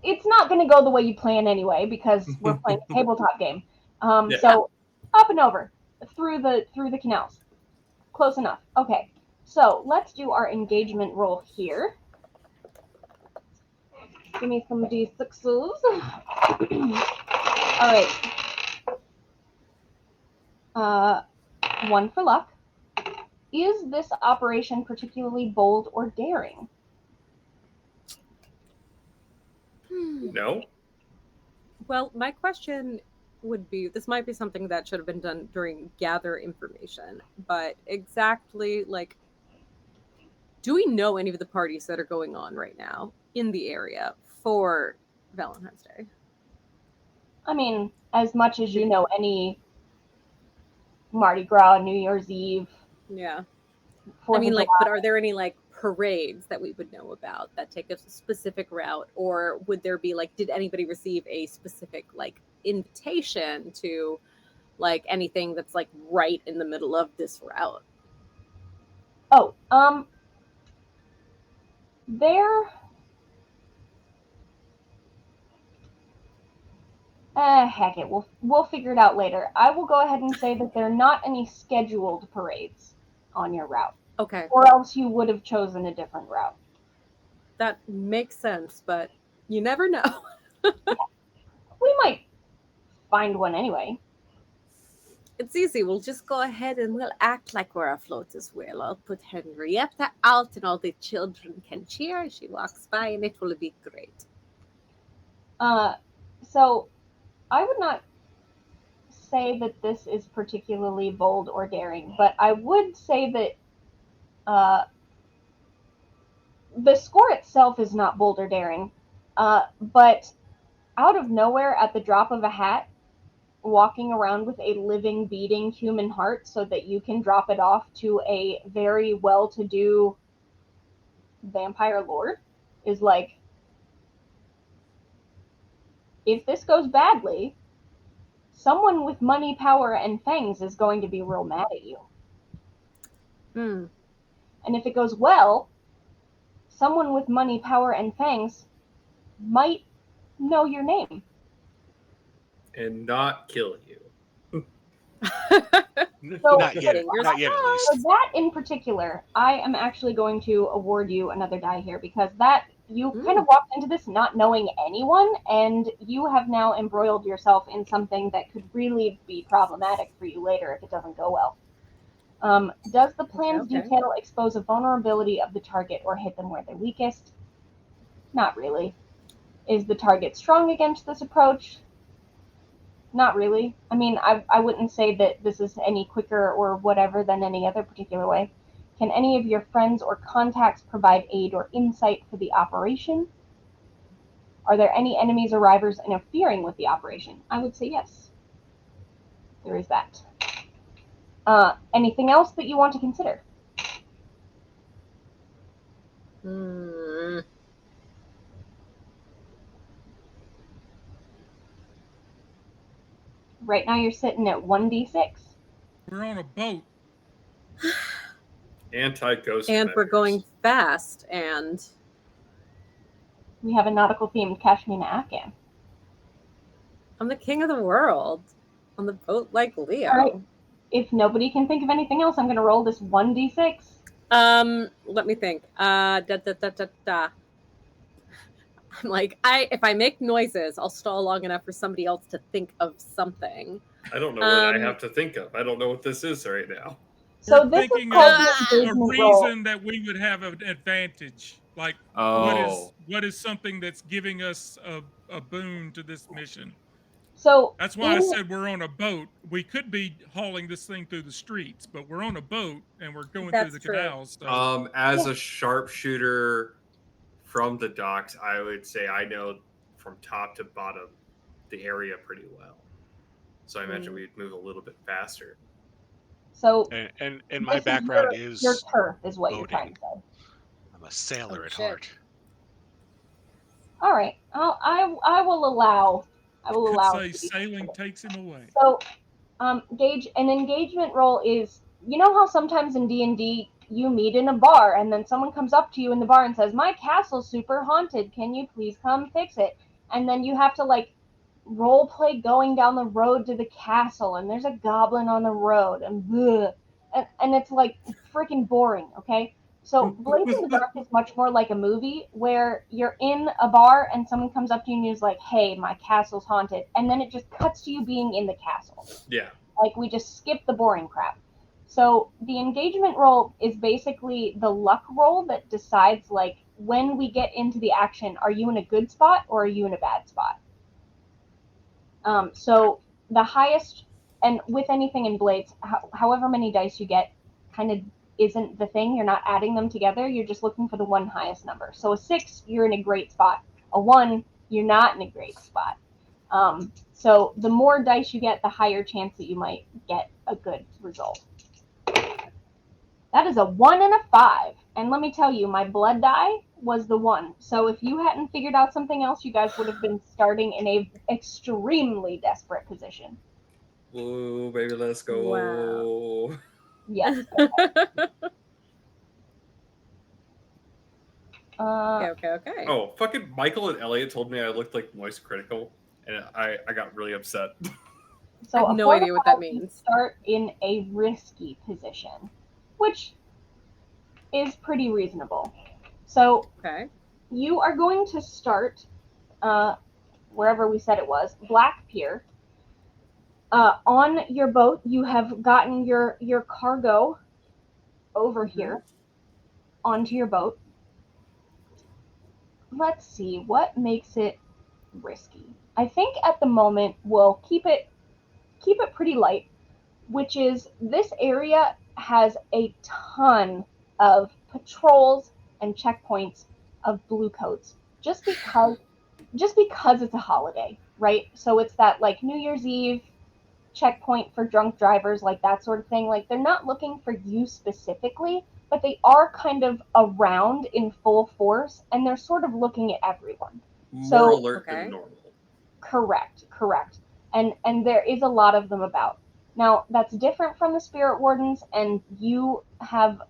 It's not gonna go the way you plan anyway because we're playing a tabletop game. Yeah. So up and over through the canals. Close enough. Okay. So let's do our engagement roll here. Give me some D6s. All right. 1 for luck. Is this operation particularly bold or daring? No. Well, my question would be, this might be something that should have been done during gather information, but exactly like, do we know any of the parties that are going on right now in the area for Valentine's Day? I mean, as much as you know any Mardi Gras, New Year's Eve. Yeah. 4th I mean, of like, July. but are there any like parades that we would know about that take a specific route, or would there be like, did anybody receive a specific like invitation to like anything that's like right in the middle of this route? Oh, there. Heck it, we'll figure it out later. I will go ahead and say that there are not any scheduled parades on your route. Okay. Or else you would have chosen a different route. That makes sense, but you never know. We might find one anyway. It's easy. We'll just go ahead and we'll act like we're afloat as well. I'll put Henrietta out and all the children can cheer as she walks by, and it will be great. So I would not say that this is particularly bold or daring, but I would say that the score itself is not bold or daring, but out of nowhere, at the drop of a hat, walking around with a living, beating human heart so that you can drop it off to a very well-to-do vampire lord is like, if this goes badly, someone with money, power, and fangs is going to be real mad at you. Hmm. And if it goes well, someone with money, power, and fangs might know your name. And not kill you. So- Not yet. Fingers Not yet, at For least. that in particular, I am actually going to award you another die here, because that you kind of walked into this not knowing anyone, and you have now embroiled yourself in something that could really be problematic for you later if it doesn't go well. Does the plan's Okay. detail expose a vulnerability of the target or hit them where they're weakest? Not really. Is the target strong against this approach? Not really. I mean, I wouldn't say that this is any quicker or whatever than any other particular way. Can any of your friends or contacts provide aid or insight for the operation? Are there any enemies or rivals interfering with the operation? I would say yes. There is that. Anything else that you want to consider? Hmm. Right now you're sitting at 1d6. We're on a boat. Anti-ghost And we're measures. going fast, and We have a nautical themed Kashmina Afghan. I'm the king of the world on the boat like Leo. All right. If nobody can think of anything else, I'm going to roll this 1d6. Let me think. Da, da, da, da, da. I'm like, if I make noises, I'll stall long enough for somebody else to think of something. I don't know what I have to think of. I don't know what this is right now. So We're this is thinking called of the a engagement roll. reason that we would have an advantage. Like, Oh. what is something that's giving us a boon to this mission? So That's why I in- said we're on a boat. We could be hauling this thing through the streets, but we're on a boat and we're going through That's the true. canals. So As a sharpshooter from the docks, I would say I know from top to bottom the area pretty well. So I imagine we'd move a little bit faster. So And my this is background your is turf, is what you're boating. trying to say. I'm a sailor Oh, at shit. heart. All right, I will allow. I will could allow. say it to be sailing considered. takes him away. So, Gage, an engagement roll is, you know how sometimes in D&D you meet in a bar and then someone comes up to you in the bar and says, "My castle's super haunted. Can you please come fix it?" And then you have to like role play going down the road to the castle and there's a goblin on the road and it's like freaking boring, okay? So Blades in the Dark is much more like a movie where you're in a bar and someone comes up to you and is like, "Hey, my castle's haunted," and then it just cuts to you being in the castle. Yeah. Like, we just skip the boring crap. So the engagement roll is basically the luck roll that decides, like, when we get into the action, are you in a good spot or are you in a bad spot? So the highest, and with anything in Blades, however many dice you get kind of isn't the thing. You're not adding them together. You're just looking for the one highest number. So a 6, you're in a great spot. A 1, you're not in a great spot. So the more dice you get, the higher chance that you might get a good result. That is a 1 and a 5. And let me tell you, my blood die was the 1. So if you hadn't figured out something else, you guys would have been starting in a extremely desperate position. Ooh, baby, let's go. Wow. Yes. Okay. Oh, fucking Michael and Elliot told me I looked like Moist Critical, and I got really upset. So I have a no 4 idea to what that 5, you means. start in a risky position, which is pretty reasonable. So Okay. you are going to start wherever we said it was, Black Pier. On your boat, you have gotten your cargo over here onto your boat. Let's see, what makes it risky? I think at the moment we'll keep it pretty light, which is this area has a ton of patrols and checkpoints of blue coats just because it's a holiday, right? So it's that like New Year's Eve checkpoint for drunk drivers, like that sort of thing. Like, they're not looking for you specifically, but they are kind of around in full force, and they're sort of looking at everyone. More So- alert Okay. than normal. Correct. And there is a lot of them about. Now, that's different from the Spirit Wardens, and you have,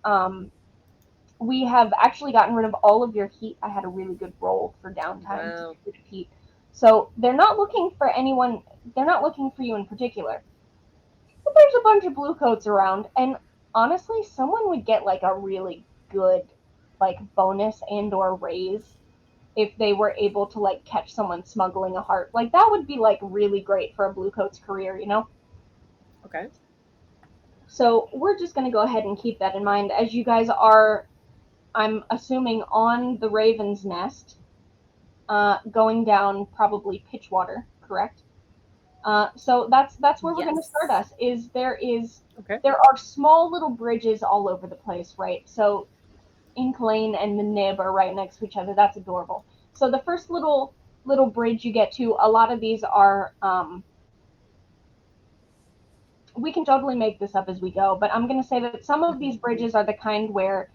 we have actually gotten rid of all of your heat. I had a really good roll for downtime to Wow. get rid of heat. So they're not looking for anyone, they're not looking for you in particular. But there's a bunch of blue coats around, and honestly, someone would get like a really good like bonus and or raise if they were able to like catch someone smuggling a heart. Like that would be like really great for a blue coat's career, you know? Okay. So we're just going to go ahead and keep that in mind as you guys are, I'm assuming, on the Raven's Nest, going down probably Pitchwater, correct? So that's where we're going to Yes. start us. Okay. There are small little bridges all over the place, right? So Inklane and the Nib are right next to each other. That's adorable. So the first little bridge you get to, a lot of these are, we can totally make this up as we go, but I'm going to say that some of these bridges are the kind where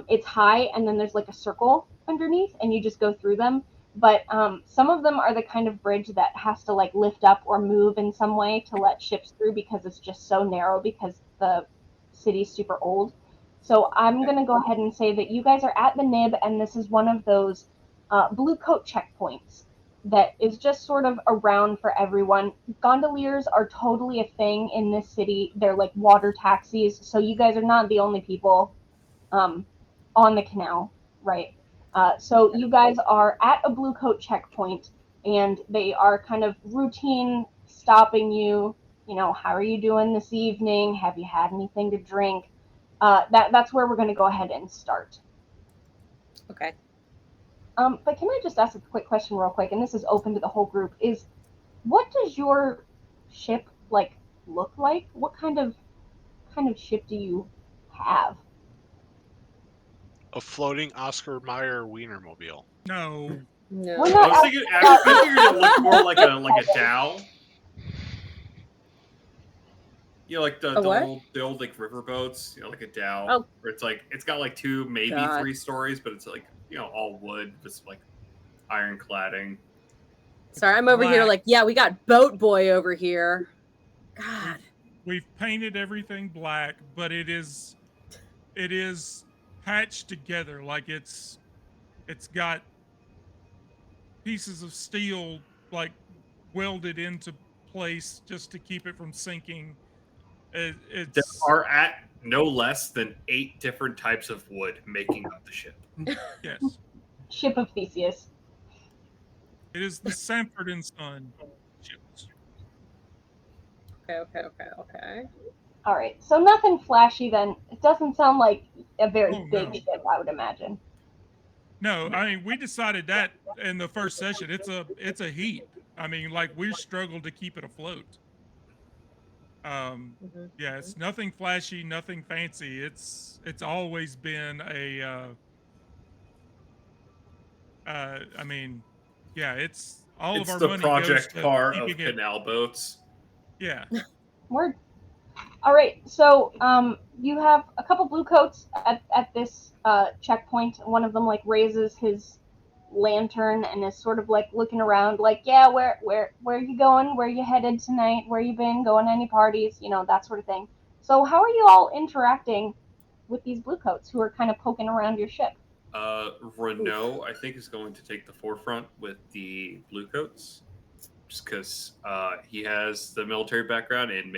it's high and then there's like a circle underneath and you just go through them. But some of them are the kind of bridge that has to like lift up or move in some way to let ships through because it's just so narrow because the city's super old. So I'm going to go ahead and say that you guys are at the Nib, and this is one of those blue coat checkpoints that is just sort of around for everyone. Gondoliers are totally a thing in this city. They're like water taxis, so you guys are not the only people on the canal, right? So you guys are at a blue coat checkpoint, and they are kind of routine stopping you. You know, how are you doing this evening? Have you had anything to drink? That's where we're going to go ahead and start. Okay. But can I just ask a quick question real quick? And this is open to the whole group. Is what does your ship like look like? What kind of ship do you have? A floating Oscar Mayer Wienermobile. No. No. We're I not was thinking, I figured it looked more like a dhow. You know, like the A what? old like river boats, you know, like a dhow. Oh. Where it's got like 2, maybe God. 3 stories, but it's like, you know, all wood with like iron cladding. Sorry, I'm over here Black. like, yeah, we got Boat Boy over here. God. We've painted everything black, but it is patched together like it's got pieces of steel like welded into place just to keep it from sinking. There It's are at no less than 8 different types of wood making up the ship. yes, Ship of Theseus. it is the Sanford and Son ships. Okay. All right, so nothing flashy then. It doesn't sound like a very Oh, big no. ship, I would imagine. No, I mean we decided that in the first session. It's a heap. I mean, like we struggled to keep it afloat. Mhm. Yeah, it's nothing flashy, nothing fancy. It's always been a I mean, yeah, it's all It's of our the money goes project to car of keeping it. canal boats. Yeah, Word. All right, so you have a couple blue coats at this checkpoint. One of them like raises his lantern and is sort of like looking around, like, yeah, where are you going? Where are you headed tonight? Where you been? Going to any parties? You know, that sort of thing. So how are you all interacting with these blue coats who are kind of poking around your ship? Renault, I think, is going to take the forefront with the bluecoats, just because he has the military background and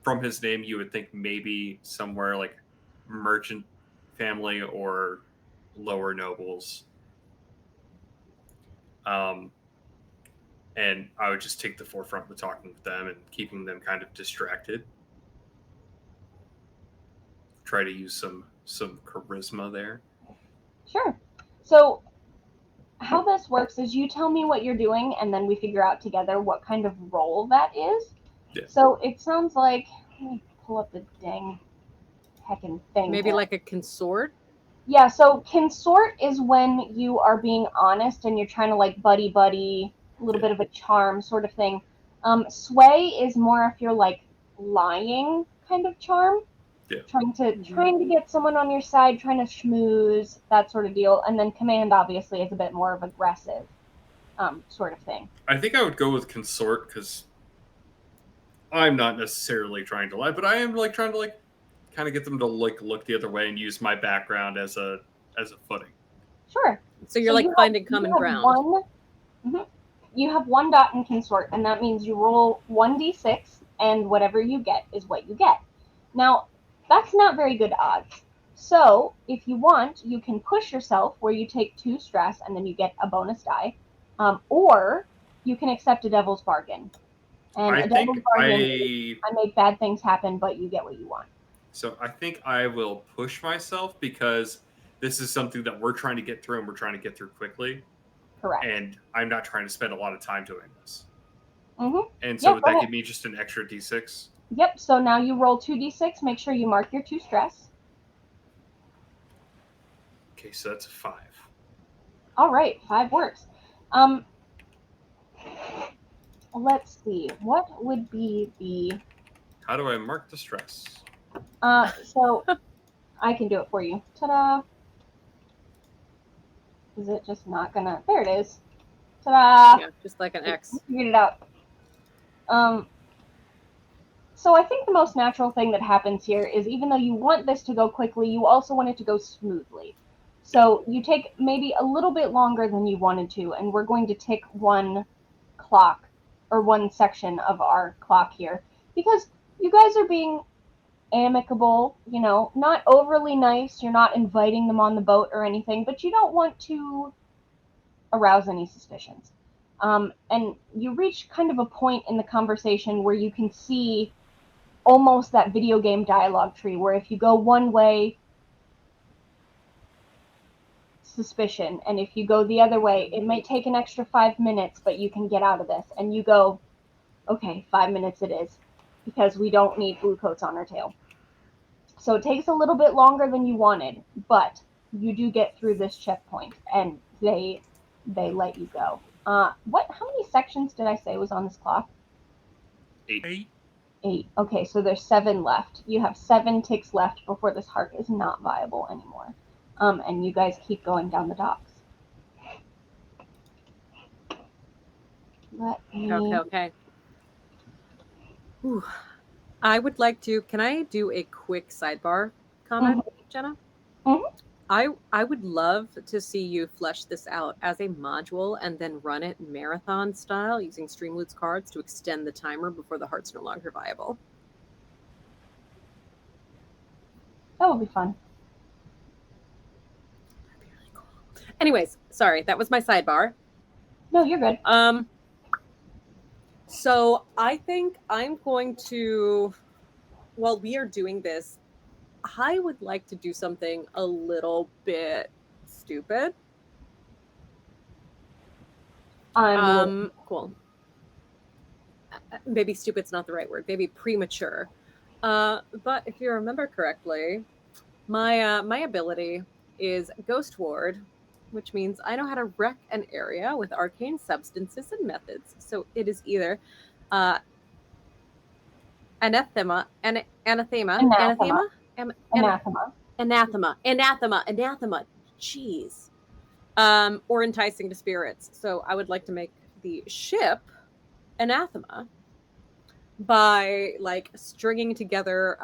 from his name, you would think maybe somewhere like merchant family or lower nobles. And I would just take the forefront with talking with them and keeping them kind of distracted. Try to use some charisma there. Sure. So how this works is you tell me what you're doing, and then we figure out together what kind of role that is. Yeah. So it sounds like, let me pull up the dang heckin' thing. Maybe here. like a consort. Yeah, so consort is when you are being honest and you're trying to like buddy, a little bit of a charm sort of thing. Sway is more if you're like lying kind of charm. Yeah. trying to get someone on your side, trying to schmooze, that sort of deal. And then command obviously is a bit more of aggressive sort of thing. I think I would go with consort because I'm not necessarily trying to lie, but I am like trying to like kind of get them to like look the other way and use my background as a footing. Sure. So you're like finding common ground. You have 1 dot in consort, and that means you roll 1d6, and whatever you get is what you get. Now, that's not very good odds. So, if you want, you can push yourself where you take 2 stress and then you get a bonus die, or you can accept a devil's bargain. And I a think devil's bargain is, I make bad things happen, but you get what you want. So I think I will push myself because this is something that we're trying to get through and we're trying to get through quickly. Correct. And I'm not trying to spend a lot of time doing this. Mm-hmm. And so Yep, would go that ahead. give me just an extra d6? Yep, so now you roll 2d6, make sure you mark your 2 stress. Okay, so that's a 5. All right, 5 works. Let's see, what would be the... How do I mark the stress? So I can do it for you. Ta-da! Is it just not gonna... There it is. Ta-da! Yeah, just like an X. We figured it out. So I think the most natural thing that happens here is even though you want this to go quickly, you also want it to go smoothly. So you take maybe a little bit longer than you wanted to, and we're going to tick 1 clock, or 1 section of our clock here, because you guys are being amicable, you know, not overly nice, you're not inviting them on the boat or anything, but you don't want to arouse any suspicions. And you reach kind of a point in the conversation where you can see almost that video game dialogue tree, where if you go one way, suspicion, and if you go the other way, it may take an extra 5 minutes, but you can get out of this. And you go, okay, 5 minutes it is, because we don't need blue coats on our tail. So it takes a little bit longer than you wanted, but you do get through this checkpoint, and they let you go. How many sections did I say was on this clock? 8. 8. Okay, so there's 7 left. You have 7 ticks left before this harp is not viable anymore. And you guys keep going down the docks. Let me... Okay. Whew. I would like to. Can I do a quick sidebar comment, Jenna? Mhm. I would love to see you flesh this out as a module and then run it marathon style using Streamloot's cards to extend the timer before the heart's no longer viable. That would be fun. That'd be really cool. Anyways, sorry, that was my sidebar. No, you're good. So I think I'm going to, while we are doing this, I would like to do something a little bit stupid. Cool. Maybe stupid's not the right word. Maybe premature. But if you remember correctly, my ability is Ghost Ward, which means I know how to wreck an area with arcane substances and methods. So it is either anathema. Jeez. Or enticing to spirits. So I would like to make the ship anathema by like stringing together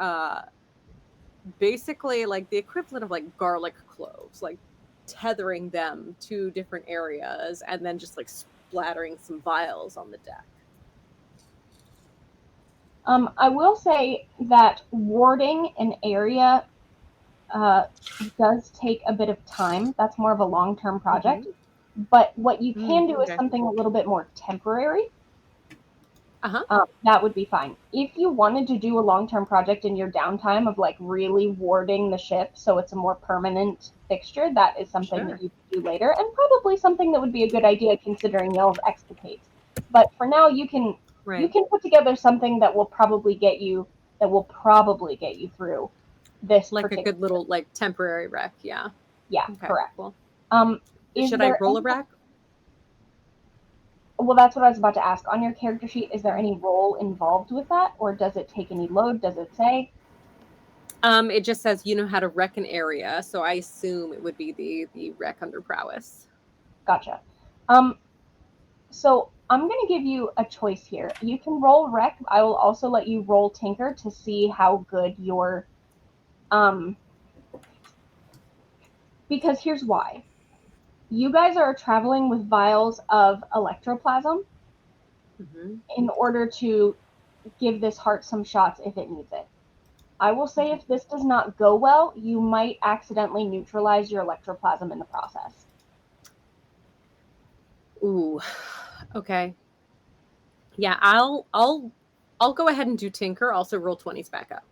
basically like the equivalent of like garlic cloves, like tethering them to different areas and then just like splattering some vials on the deck. I will say that warding an area does take a bit of time. That's more of a long-term project. Mm-hmm. But what you can do is something a little bit more temporary. That would be fine. If you wanted to do a long-term project in your downtime of like really warding the ship so it's a more permanent fixture, that is something that you could do later, and probably something that would be a good idea considering y'all's escapades. But for now, you can put together something that will probably get you through this. Like a good little like temporary wreck, yeah. Yeah, okay, correct. Cool. Should I roll a wreck? Well, that's what I was about to ask. On your character sheet, is there any role involved with that? Or does it take any load? Does it say? It just says you know how to wreck an area, so I assume it would be the wreck under prowess. Gotcha. So I'm going to give you a choice here. You can roll wreck. I will also let you roll tinker to see how good your because here's why. You guys are traveling with vials of electroplasm in order to give this heart some shots if it needs it. I will say if this does not go well, you might accidentally neutralize your electroplasm in the process. Ooh. Okay. Yeah, I'll go ahead and do tinker. Also roll 20s back up.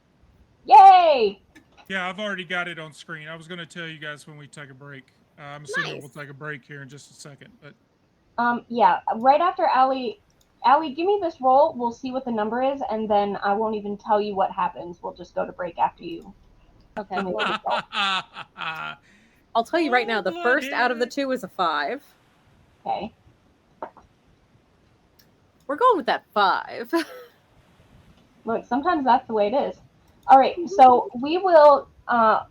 Yay! Yeah, I've already got it on screen. I was going to tell you guys when we take a break. I'm assuming Nice. we'll take a break here in just a second. But Yeah, right after Allie, give me this roll. We'll see what the number is, and then I won't even tell you what happens. We'll just go to break after you. Okay. Give me the result. I'll tell you right now, the first out of the Cold-blooded. 2 is a 5. Okay. We're going with that 5. Look, sometimes that's the way it is. All right, so we will.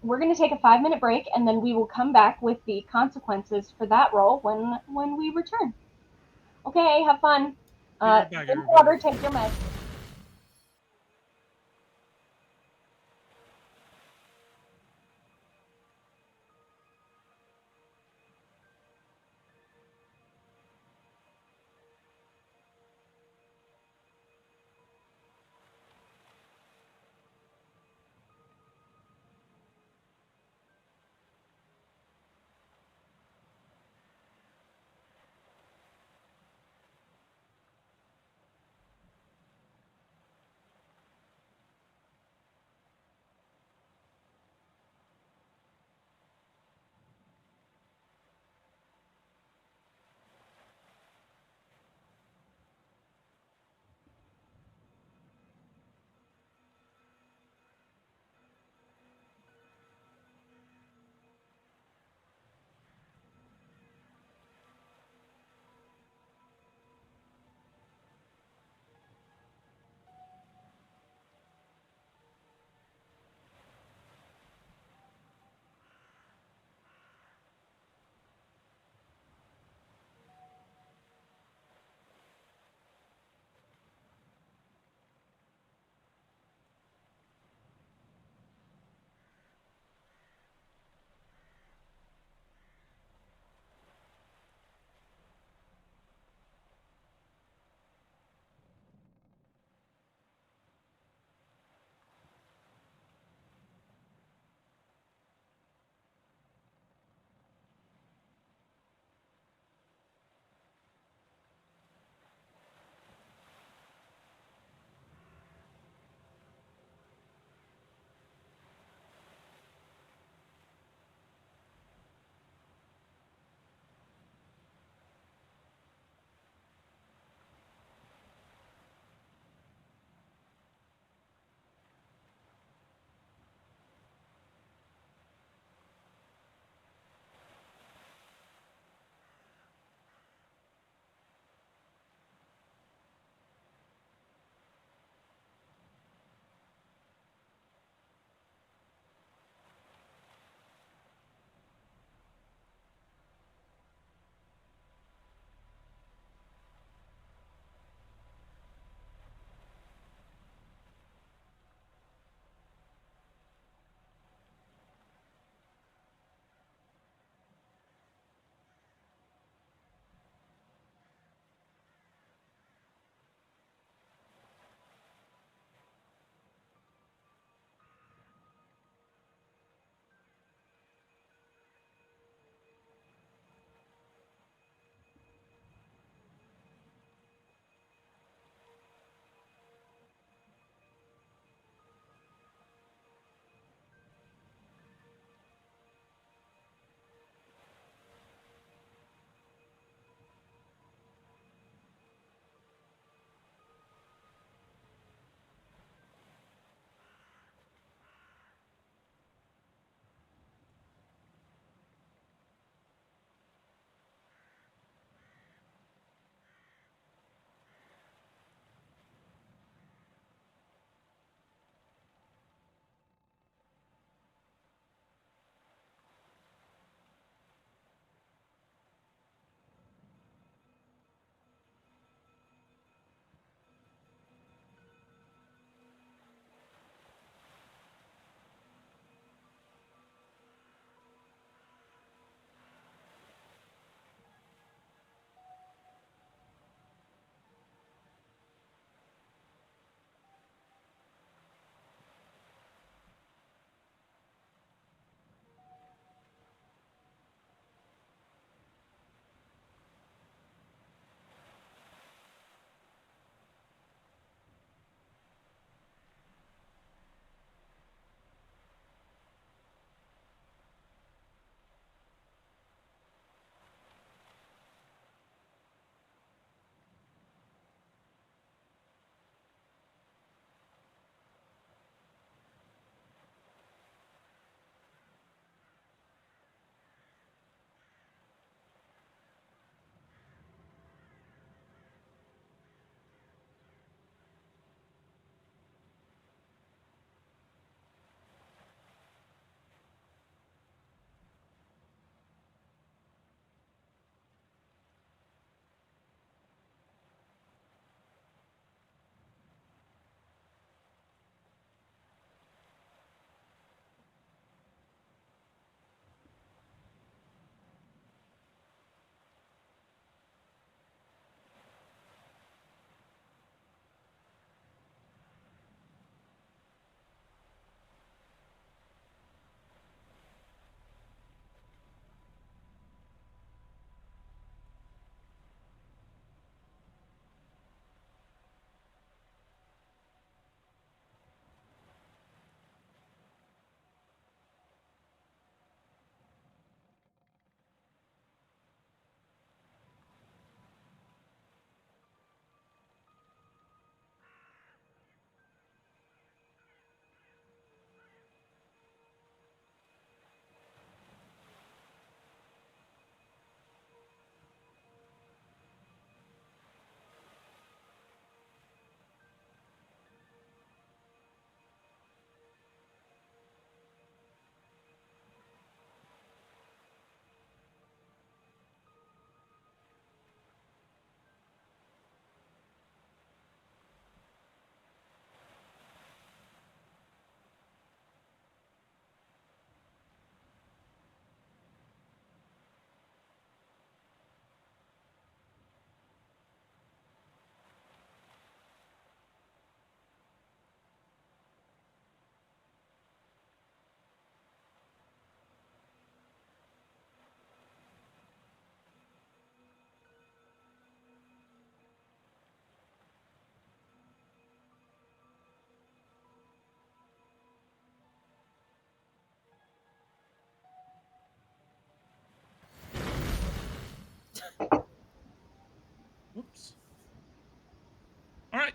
We're going to take a 5-minute break, and then we will come back with the consequences for that roll when we return. Okay, have fun. Be right back, Drink everybody. water, take your meds.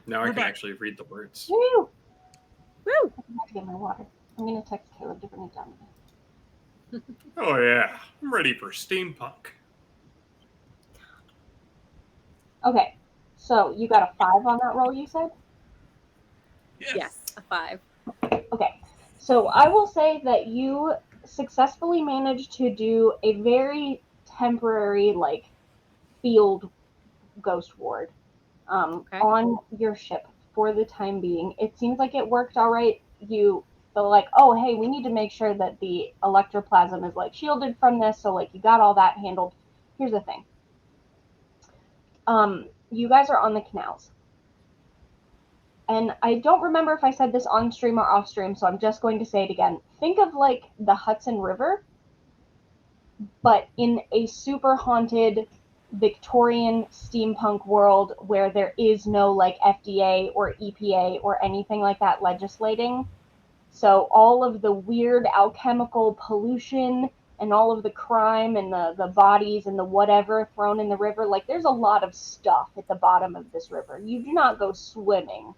Now I We're can back. actually read the words. Woo! Woo! I have to get my water. I'm gonna text Caleb to bring it down. Oh yeah, I'm ready for steampunk. Okay, so you got a 5 on that roll, you said? Yes, a 5. Okay, so I will say that you successfully managed to do a very temporary, like, field ghost ward Okay. on your ship for the time being. It seems like it worked all right. You feel like, oh, hey, we need to make sure that the electroplasm is, like, shielded from this, so, like, you got all that handled. Here's the thing. You guys are on the canals. And I don't remember if I said this on stream or off stream, so I'm just going to say it again. Think of like the Hudson River, but in a super haunted Victorian steampunk world where there is no like FDA or EPA or anything like that legislating. So all of the weird alchemical pollution and all of the crime and the bodies and the whatever thrown in the river, like there's a lot of stuff at the bottom of this river. You do not go swimming.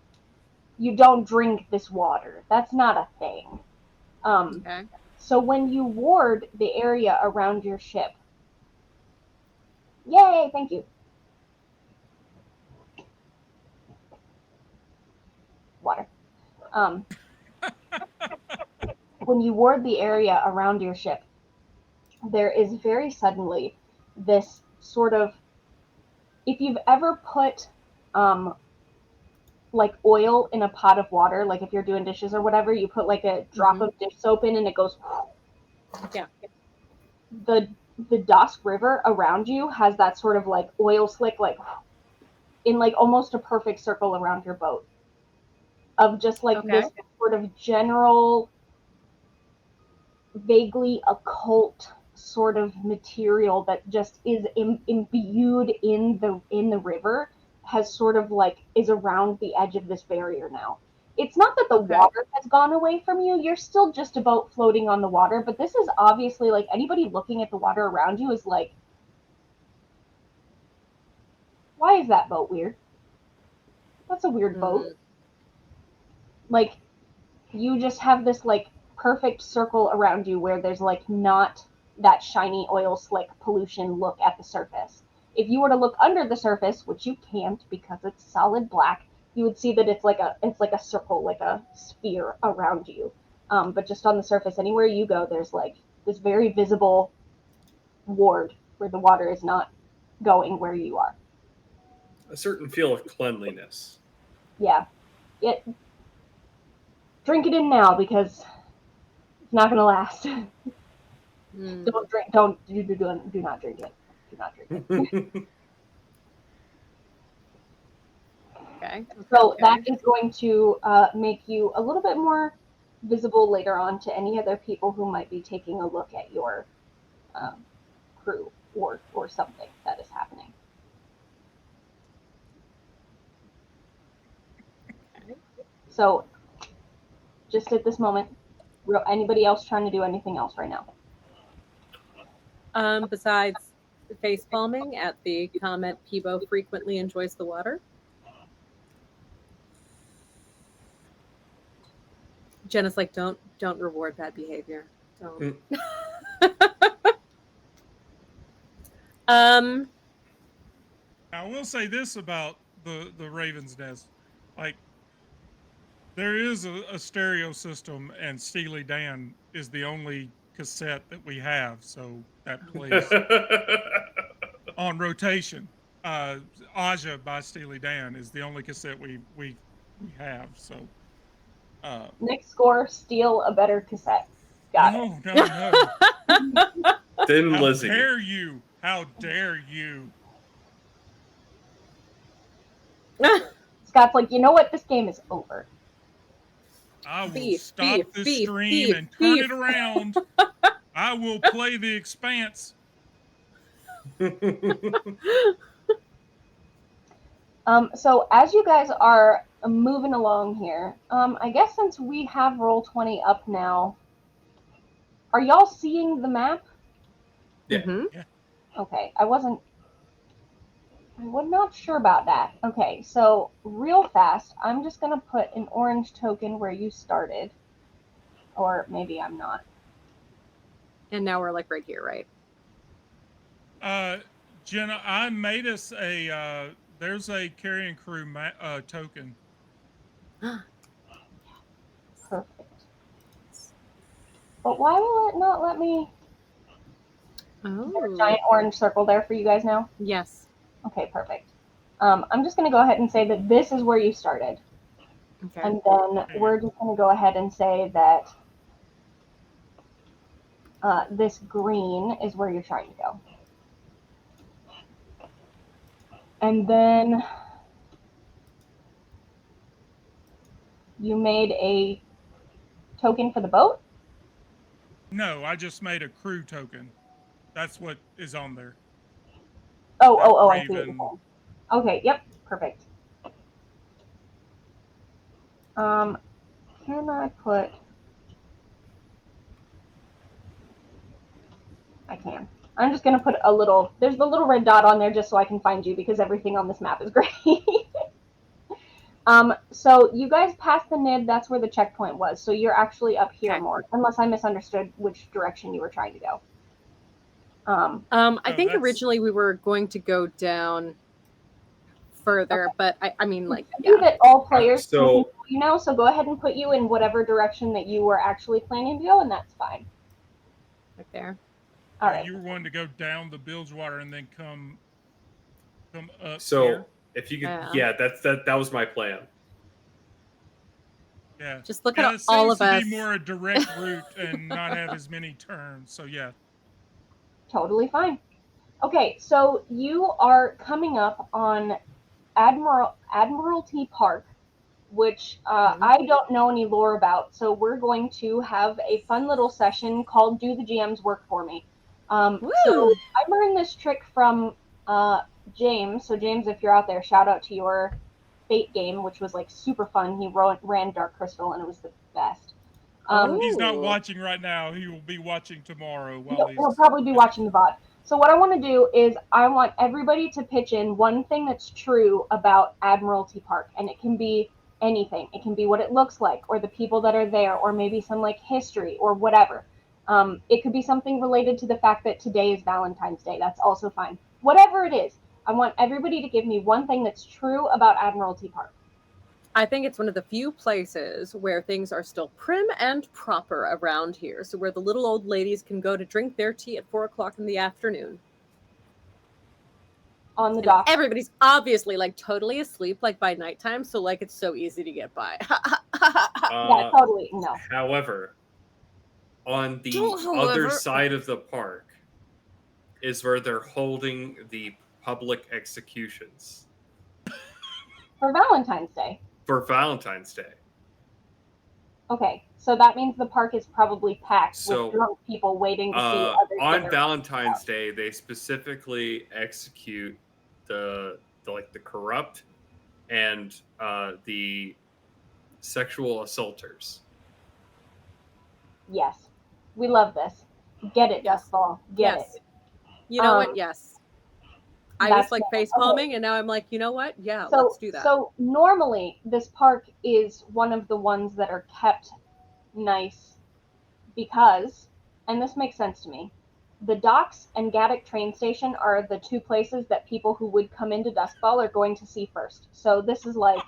You don't drink this water. That's not a thing. Okay. So when you ward the area around your ship, yay, thank you. Water. When you ward the area around your ship, there is very suddenly this sort of, if you've ever put like oil in a pot of water, like if you're doing dishes or whatever, you put like a drop of dish soap in and it goes. Yeah. The Dusk River around you has that sort of like oil slick, like in like almost a perfect circle around your boat of just like Okay. this sort of general, vaguely occult sort of material that just is imbued in the river, has sort of like is around the edge of this barrier now. It's not that the Okay. water has gone away from you. You're still just a boat floating on the water, but this is obviously like anybody looking at the water around you is like, why is that boat weird? That's a weird boat. Like, you just have this like perfect circle around you where there's like not that shiny oil slick pollution look at the surface. If you were to look under the surface, which you can't because it's solid black, you would see that it's like a circle, like a sphere around you. But just on the surface, anywhere you go, there's like this very visible ward where the water is not going where you are. A certain feel of cleanliness. Yeah. Drink it in now because it's not gonna last. Don't drink. Do not drink it. Do not drink it. Okay. So that is going to make you a little bit more visible later on to any other people who might be taking a look at your crew or something that is happening. So just at this moment, anybody else trying to do anything else right now? Besides face palming at the comment, Peebo frequently enjoys the water. Jenna's like, don't reward bad behavior. Don't. I will say this about the Raven's Nest, like there is a stereo system, and Steely Dan is the only cassette that we have, so that plays on rotation. Aja by Steely Dan is the only cassette we have. So Next score: steal a better cassette. Got it. No. Thin How Lizzy. dare you? How dare you? Scott's like, you know what? This game is over. I will Beef, stop beef, this beef, stream beef, and turn beef. it around. I will play The Expanse. So as you guys are moving along here, I guess since we have Roll20 up now, are y'all seeing the map? Yeah. Mhm. Yeah. Okay, I wasn't I'm not sure about that. Okay, so real fast, I'm just gonna put an orange token where you started. Or maybe I'm not. And now we're like right here, right? Jenna, I made us a there's a carrying crew token. Perfect. But why will it not let me? Is there a Oh, giant orange circle there for you guys now? yes. Okay, perfect. I'm just going to go ahead and say that this is where you started. Okay. And then we're just going to go ahead and say that this green is where you're trying to go. And then you made a token for the boat? No, I just made a crew token. That's what is on there. Oh, I see what you're Raven. saying. Okay, yep, perfect. Can I put... I can. I'm just going to put a little... There's the little red dot on there just so I can find you because everything on this map is gray. So you guys passed the nib. That's where the checkpoint was. So you're actually up here Okay. more, unless I misunderstood which direction you were trying to go. I think originally we were going to go down further, Okay. but I mean, like, Do that all players So- can control you now, so go ahead and put you in whatever direction that you were actually planning to go, and that's fine. right there. All right. You were wanting to go down the Bilgewater and then come up So here. if you could, Yeah. that was my plan. Yeah. Just look Yeah, at it all seems of to us. be more a direct route and not have as many turns. So yeah. Totally fine. Okay, so you are coming up on Admiralty Park, which I don't know any lore about. So we're going to have a fun little session called "Do the GM's Work for Me." So I learned this trick from James. So James, if you're out there, shout out to your Fate game, which was like super fun. He ran Dark Crystal, and it was the best. He's not Ooh. watching right now. He will be watching tomorrow while He'll probably be watching the VOD. So what I want to do is I want everybody to pitch in one thing that's true about Admiralty Park, and it can be anything. It can be what it looks like, or the people that are there, or maybe some like history or whatever. It could be something related to the fact that today is Valentine's Day. That's also fine. Whatever it is, I want everybody to give me one thing that's true about Admiralty Park. I think it's one of the few places where things are still prim and proper around here. So where the little old ladies can go to drink their tea at 4:00 in the afternoon. On the And dock. everybody's obviously like totally asleep, like by nighttime. So like it's so easy to get by. Yeah, totally. No. However, on the However- other side of the park is where they're holding the public executions For Valentine's Day. for Valentine's Day. Okay, so that means the park is probably packed So, with drunk people waiting to see others. on get Valentine's Day, they specifically execute the corrupt and the sexual assaulters. Yes, we love this. Get it, Yes. Dustball. Get Yes. it. You know what? Yes. I was That's like okay. face palming, and now I'm like, you know what? Yeah, So, let's do that. so normally this park is one of the ones that are kept nice because, and this makes sense to me, the docks and Gaddock train station are the two places that people who would come into Dustball are going to see first. So this is like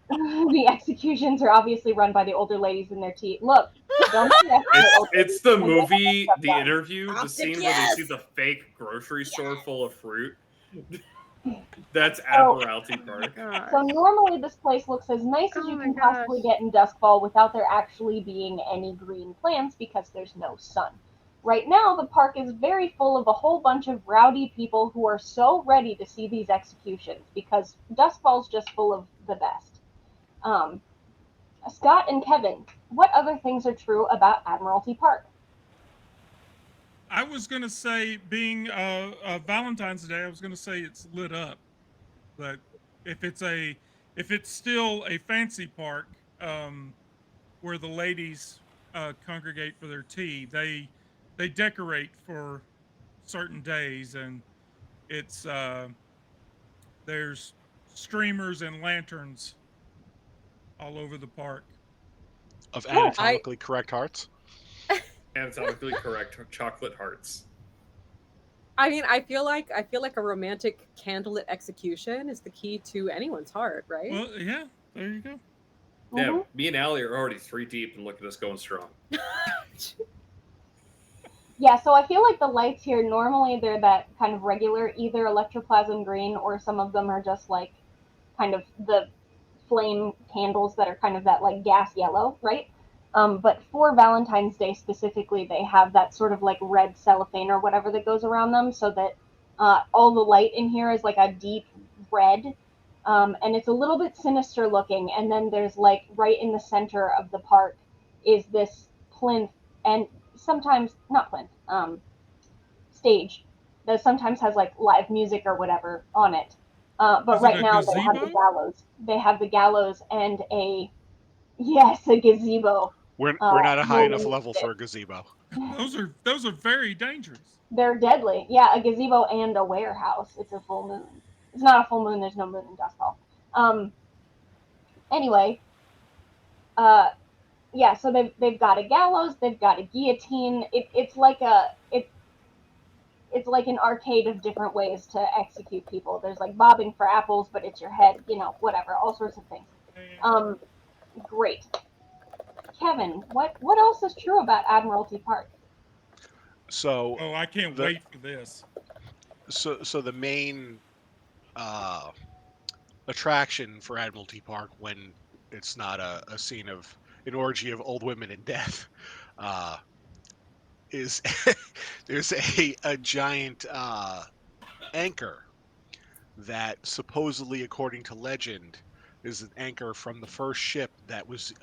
the executions are obviously run by the older ladies in their tea. Look, don't It's the movie, the interview, the Optic, scene where yes! they see the fake grocery store full of fruit. That's Admiralty Park. God. So normally this place looks as nice as Oh you my can gosh. possibly get in Duskfall without there actually being any green plants because there's no sun. Right now, the park is very full of a whole bunch of rowdy people who are so ready to see these executions because Duskfall's just full of the best. Scott and Kevin, what other things are true about Admiralty Park? I was gonna say, being Valentine's Day, I was gonna say it's lit up, but if it's still a fancy park, where the ladies congregate for their tea, they decorate for certain days, and It's there's streamers and lanterns all over the park. Of Cool. anatomically correct hearts. Anatomically correct chocolate hearts. I mean, I feel like a romantic candlelit execution is the key to anyone's heart, right? Well, yeah, there you go. Yeah, Mhm. me and Allie are already 3 deep, and look at us going strong. Yeah, so I feel like the lights here, normally they're that kind of regular, either electroplasm green or some of them are just like kind of the flame candles that are kind of that like gas yellow, right? But for Valentine's Day specifically, they have that sort of like red cellophane or whatever that goes around them so that all the light in here is like a deep red. And it's a little bit sinister looking. And then there's like right in the center of the park is this plinth, and sometimes not plinth, stage that sometimes has like live music or whatever on it. But Is it right a now they have the gazebo? gallows. They have the gallows and a gazebo. We're not a high enough rolling level stick. for a gazebo. Those are very dangerous. They're deadly. Yeah, a gazebo and a warehouse. It's a full moon. It's not a full moon. There's no moon in Dustfall. Anyway, yeah. So they've got a gallows. They've got a guillotine. It's like it's like an arcade of different ways to execute people. There's like bobbing for apples, but it's your head. You know, whatever. All sorts of things. Great. Kevin, what else is true about Admiralty Park? So Oh, I can't the- wait for this. so the main attraction for Admiralty Park, when it's not a scene of an orgy of old women and death, is there's a giant anchor that supposedly, according to legend, is an anchor from the first ship that was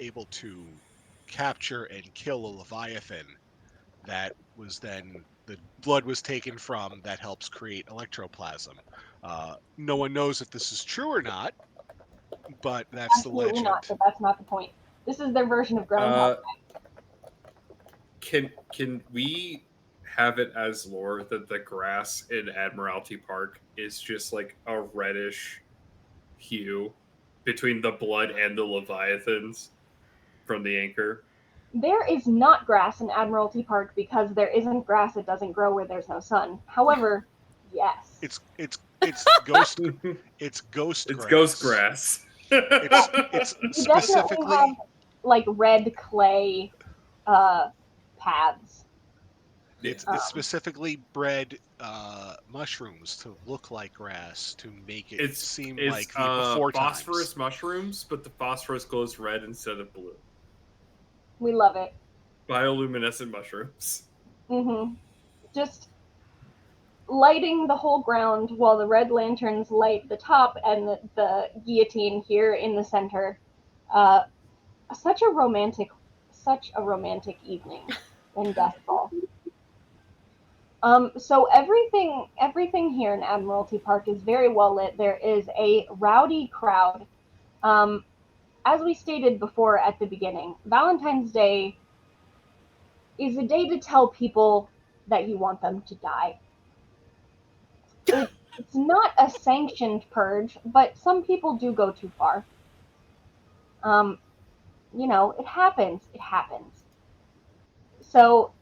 able to capture and kill a leviathan. That was then the blood was taken from that helps create electroplasm. No one knows if this is true or not, but that's the Absolutely legend. not. But that's not the point. This is their version of Groundhog. Can we have it as lore that the grass in Admiralty Park is just like a reddish hue between the blood and the leviathans from the anchor? There is not grass in Admiralty Park because there isn't grass. It doesn't grow where there's no sun. However, yes. It's ghost. It's ghost. It's grass. ghost grass. It's You definitely specifically have like red clay paths. it's specifically bred mushrooms to look like grass to make it seem like the before phosphorus times. mushrooms, but the phosphorus glows red instead of blue. We love it. Bioluminescent mushrooms. Just lighting the whole ground while the red lanterns light the top and the guillotine here in the center. Such a romantic evening in Deathfall. So everything here in Admiralty Park is very well lit. There is a rowdy crowd. As we stated before at the beginning, Valentine's Day is a day to tell people that you want them to die. It's not a sanctioned purge, but some people do go too far. You know, it happens. It happens. So,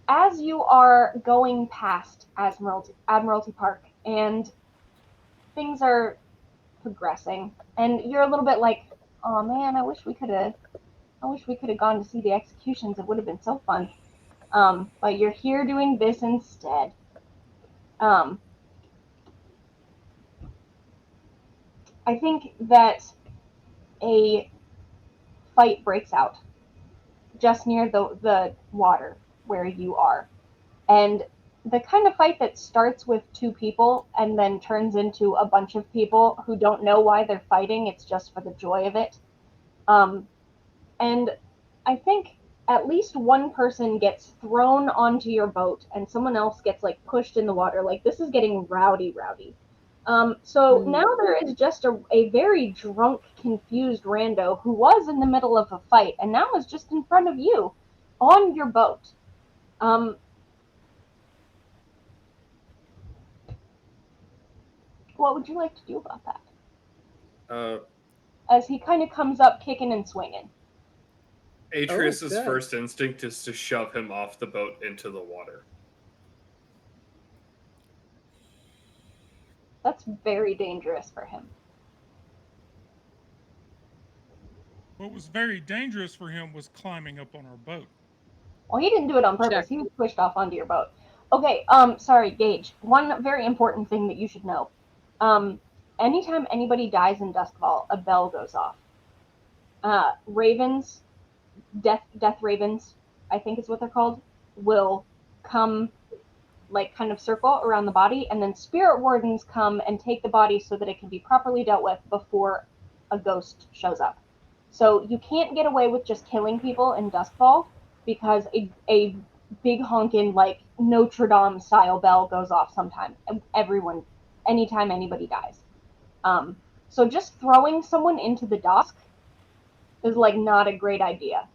as you are going past Admiralty Park and things are progressing, and you're a little bit like, oh man, I wish we could have gone to see the executions. It would have been so fun. But you're here doing this instead. I think that a fight breaks out just near the water where you are. And the kind of fight that starts with 2 people and then turns into a bunch of people who don't know why they're fighting, it's just for the joy of it. And I think at least one person gets thrown onto your boat and someone else gets like pushed in the water. Like this is getting rowdy. So now there is just a very drunk, confused rando who was in the middle of a fight and now is just in front of you on your boat. What would you like to do about that? As he kind of comes up kicking and swinging. Atreus's good. first instinct is to shove him off the boat into the water. That's very dangerous for him. What was very dangerous for him was climbing up on our boat. Well, he didn't do it on purpose. Check. He was pushed off onto your boat. Okay, sorry, Gage. One very important thing that you should know. Anytime anybody dies in Duskfall, a bell goes off. Ravens, death ravens, I think is what they're called, will come, like, kind of circle around the body, and then spirit wardens come and take the body so that it can be properly dealt with before a ghost shows up. So you can't get away with just killing people in Duskfall, because a big honkin', like, Notre Dame style bell goes off sometime. Anytime anybody dies. So just throwing someone into the dusk is, like, not a great idea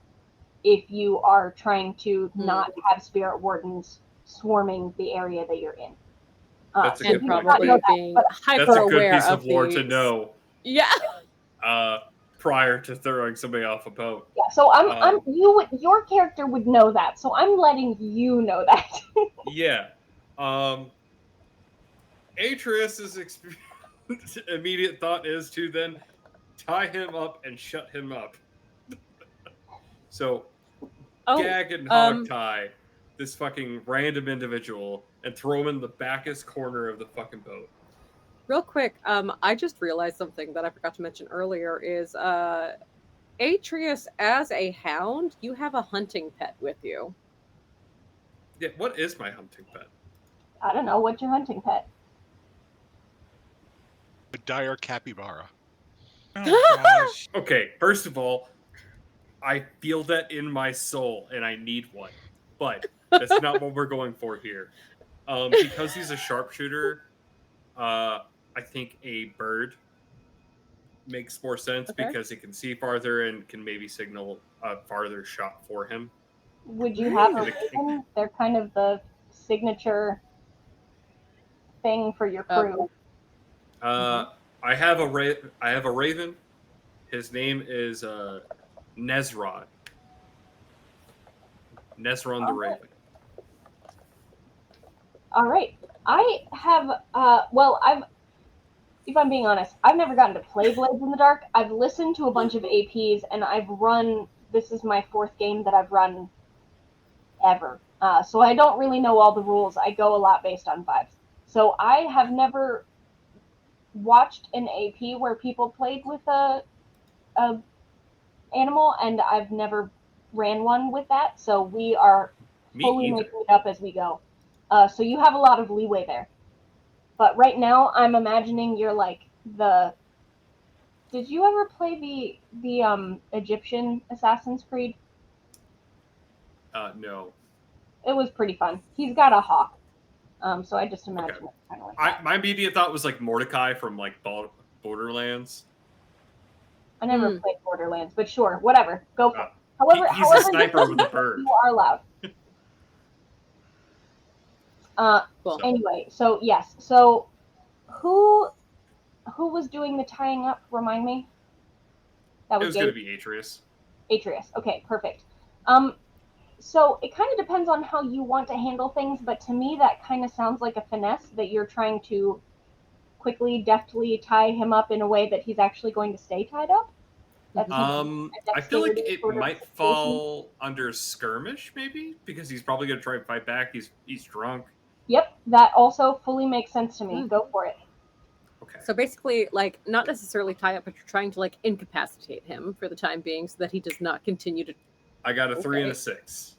if you are trying to not have spirit wardens swarming the area that you're in. That's a And good point. probably being hyper That's a good aware piece of lore to these. know Yeah. prior to throwing somebody off a boat. Yeah, so your character would know that, so I'm letting you know that. Yeah. Atreus's immediate thought is to then tie him up and shut him up. So gag and hog tie this fucking random individual and throw him in the backest corner of the fucking boat. Real quick, I just realized something that I forgot to mention earlier is Atreus, as a hound, you have a hunting pet with you. Yeah, what is my hunting pet? I don't know, what's your hunting pet? A dire capybara. Oh gosh. Okay, first of all, I feel that in my soul and I need one. But that's not what we're going for here. Because he's a sharpshooter, I think a bird makes more sense because it can see farther and can maybe signal a farther shot for him. Would you have a Really? raven? They're kind of the signature thing for your crew. I have a raven. His name is Nezron. Nezron the Raven. All right. I have, if I'm being honest, I've never gotten to play Blades in the Dark. I've listened to a bunch of APs, and this is my 4th game that I've run ever. So I don't really know all the rules. I go a lot based on vibes. So I have never watched an AP where people played with a animal, and I've never ran one with that. So we are fully making it up as we go. So you have a lot of leeway there. But right now, I'm imagining you're like the... Did you ever play the Egyptian Assassin's Creed? No. It was pretty fun. He's got a hawk. So I just imagine it's kind of like that. My immediate thought was like Mordecai from like Borderlands. I never played Borderlands, but sure, whatever. Go for it. He's a sniper with a bird. You are allowed. Cool. Anyway, so yes. So who was doing the tying up? Remind me. That was going to be Atreus. Atreus. Okay, perfect. So it kind of depends on how you want to handle things, but to me that kind of sounds like a finesse that you're trying to quickly, deftly tie him up in a way that he's actually going to stay tied up. I feel like it might fall under skirmish, maybe, because he's probably going to try and fight back. He's drunk. Yep, that also fully makes sense to me. Go for it. Okay. So basically, like, not necessarily tie up, but you're trying to, like, incapacitate him for the time being so that he does not continue to... I got a 3 and a 6.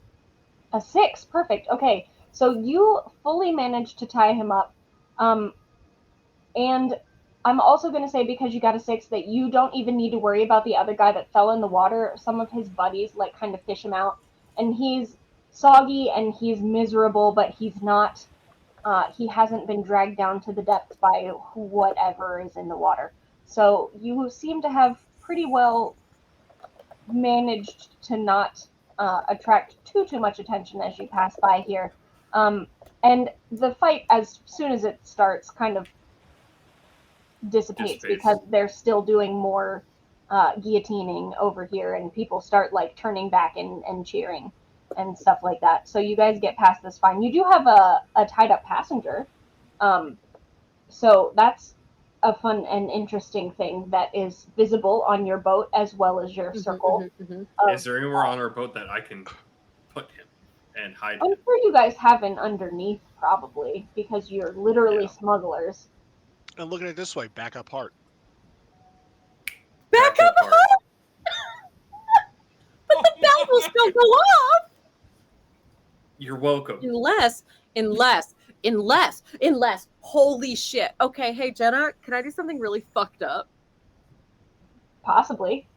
A 6, perfect. Okay, so you fully managed to tie him up. And I'm also going to say, because you got a 6, that you don't even need to worry about the other guy that fell in the water. Some of his buddies, like, kind of fish him out. And he's soggy and he's miserable, but he's not... he hasn't been dragged down to the depths by whatever is in the water. So you seem to have pretty well managed to not attract too much attention as you pass by here. And the fight, as soon as it starts, kind of dissipates because they're still doing more guillotining over here, and people start like turning back and cheering and stuff like that. So you guys get past this fine. You do have a tied up passenger, so that's a fun and interesting thing that is visible on your boat as well as your circle. Is there anywhere on our boat that I can put him and hide I'm him? sure you guys have an underneath probably because you're literally smugglers. And looking at it this way, backup heart. Backup heart. But the bell will still go off. You're welcome. Unless. Holy shit. Okay, hey Jenna, can I do something really fucked up? Possibly.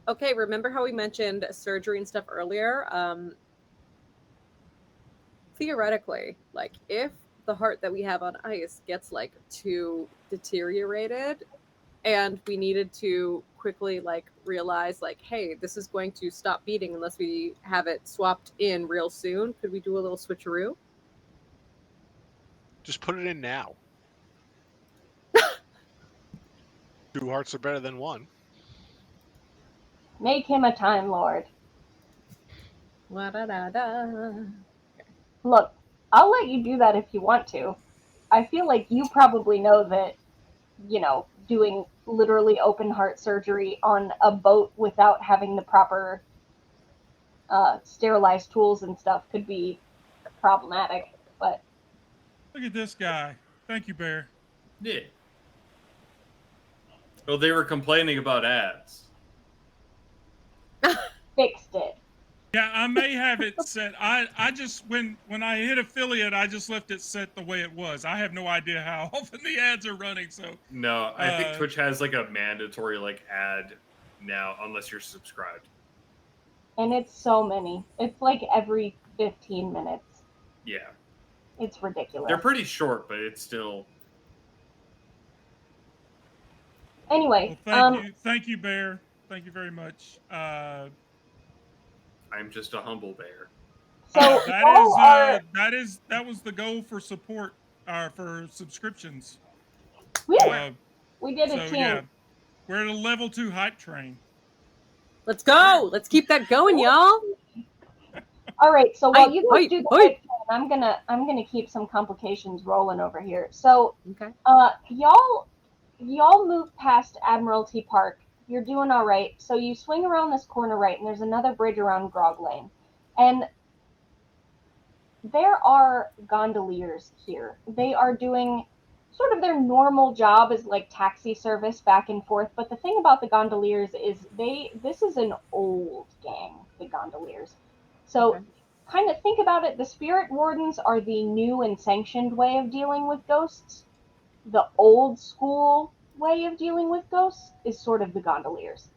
Okay, remember how we mentioned surgery and stuff earlier? Theoretically, like if the heart that we have on ice gets like too deteriorated and we needed to quickly like realize like, hey, this is going to stop beating unless we have it swapped in real soon, could we do a little switcheroo? Just put it in now. 2 hearts are better than 1. Make him a Time Lord. La-da-da-da. Look, I'll let you do that if you want to. I feel like you probably know that, doing literally open heart surgery on a boat without having the proper sterilized tools and stuff could be problematic. But Look at this guy. Thank you, Bear. Yeah. Well, they were complaining about ads. fixed it. Yeah, I may have it set. I just when I hit affiliate, I just left it set the way it was. I have no idea how often the ads are running. So No, I think Twitch has like a mandatory like ad now, unless you're subscribed. And it's so many. It's like every 15 minutes. Yeah, It's ridiculous. they're pretty short, but it's still. Anyway, well, thank you, Bear. Thank you very much. I'm just a humble bear. so that was the goal for support, for subscriptions. we did a So team. yeah, we're at a level 2 hype train. Let's go. Let's keep that going, y'all. All right. So while you guys do the hype. I'm gonna keep some complications rolling over here. So Okay. y'all move past Admiralty Park. You're doing all right. So you swing around this corner right, and there's another bridge around Grog Lane. And there are gondoliers here. They are doing sort of their normal job as like taxi service back and forth. But the thing about the gondoliers is this is an old gang, the gondoliers. So kind of think about it. The spirit wardens are the new and sanctioned way of dealing with ghosts. The old school way of dealing with ghosts is sort of the gondoliers.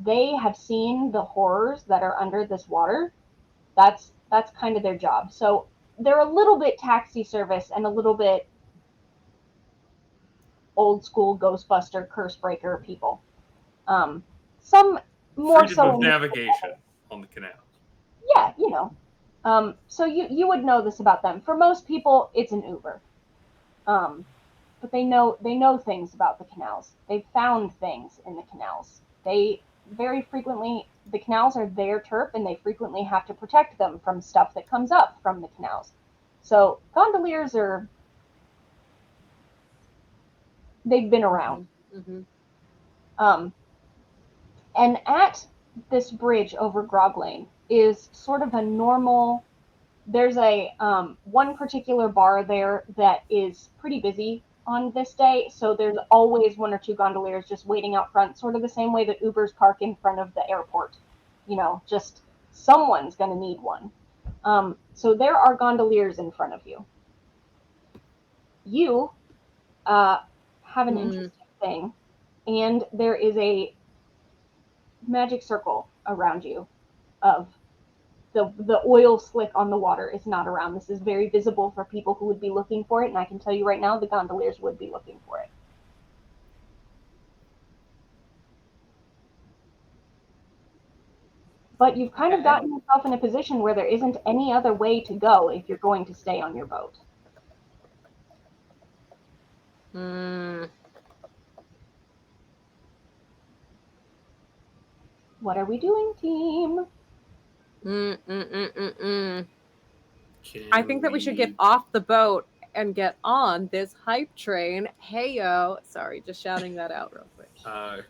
They have seen the horrors that are under this water. That's kind of their job. So they're a little bit taxi service and a little bit old school Ghostbuster curse breaker people. Some more Freedom so of navigation on the canal. Yeah, so you would know this about them. For most people, it's an Uber. But they know things about the canals. They've found things in the canals. They very frequently, the canals are their turf, and they frequently have to protect them from stuff that comes up from the canals. So gondoliers they've been around. Mm-hmm. And at this bridge over Grog Lane is sort of a normal. There's a one particular bar there that is pretty busy on this day, so there's always 1 or 2 gondoliers just waiting out front, sort of the same way that Ubers park in front of the airport. Just someone's going to need one. So there are gondoliers in front of you. You have an interesting thing, and there is a magic circle around you of the oil slick on the water is not around. This is very visible for people who would be looking for it, and I can tell you right now the gondoliers would be looking for it. But you've kind of gotten yourself in a position where there isn't any other way to go if you're going to stay on your boat. What are we doing, team? I think that we should get off the boat and get on this hype train. Heyo. Sorry, just shouting that out real quick.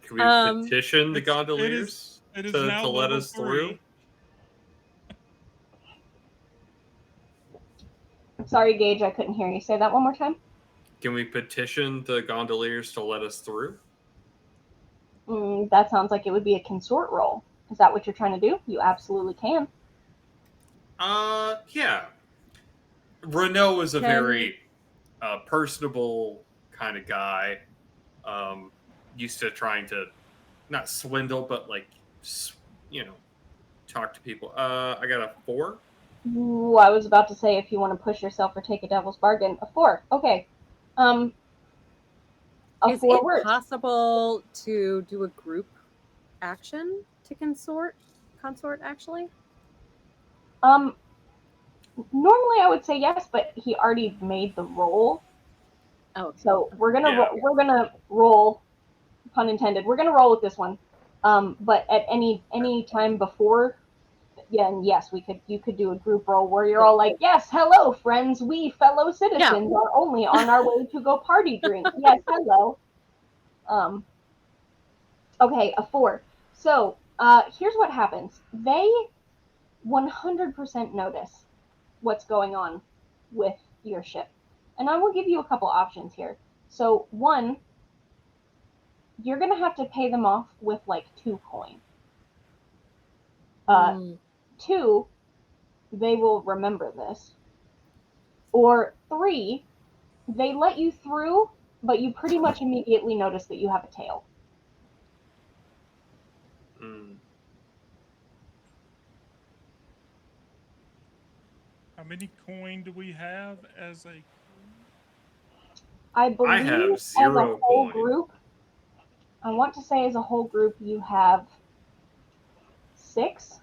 Can we petition the gondoliers It is to now let level us through? 3. Sorry, Gage, I couldn't hear you. Say that one more time. Can we petition the gondoliers to let us through? That sounds like it would be a consort roll. Is that what you're trying to do? You absolutely can. Yeah. Renault is a very personable kind of guy. Used to trying to not swindle, but like, talk to people. I got a 4. Ooh, I was about to say if you want to push yourself or take a devil's bargain. A 4. Okay. A Is 4 it words. possible to do a group action to consort actually? Normally I would say yes, but he already made the roll. Oh, so we're gonna roll, pun intended. We're gonna roll with this one. But at any time before, and yes, you could do a group roll where you're all like, yes, hello, friends, we fellow citizens are only on our way to go party drink. Yes, hello. Okay, a 4. So here's what happens. They 100% notice what's going on with your ship. And I will give you a couple options here. So 1, you're going to have to pay them off with like 2 coin. 2, they will remember this. Or 3, they let you through, but you pretty much immediately notice that you have a tail. How many coin do we have as a crew? I believe have 0 as a whole coin. group, I want to say as a whole group you have 6,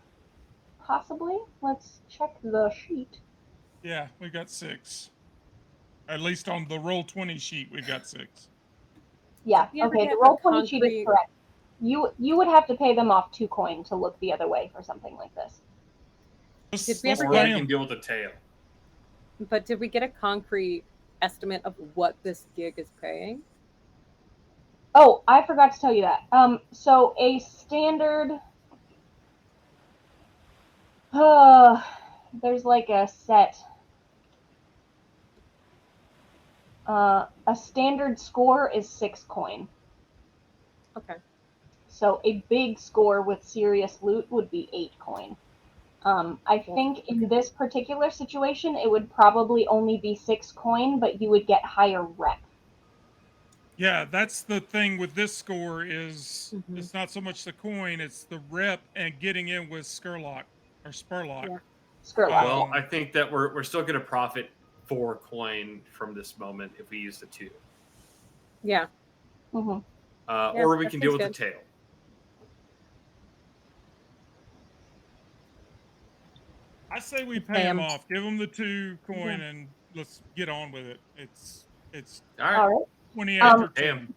possibly. Let's check the sheet. Yeah, we got 6. At least on the Roll20 sheet, we got 6. Yeah, okay, the Roll20 sheet is correct. You would have to pay them off 2 coin to look the other way for something like this. Did we ever Or we can deal with the tail. But did we get a concrete estimate of what this gig is paying? Oh, I forgot to tell you that. So a standard, there's like a set. A standard score is 6 coin. Okay. So a big score with serious loot would be 8 coin. I think in this particular situation, it would probably only be 6 coin, but you would get higher rep. Yeah, that's the thing with this score is it's not so much the coin, it's the rep and getting in with Spurlock. Yeah. Well, I think that we're still going to profit 4 coin from this moment if we use the 2. Yeah. Or we can deal with the tail. I say we pay him off. Give him the 2 coin and let's get on with it. It's all right. 20 after 10.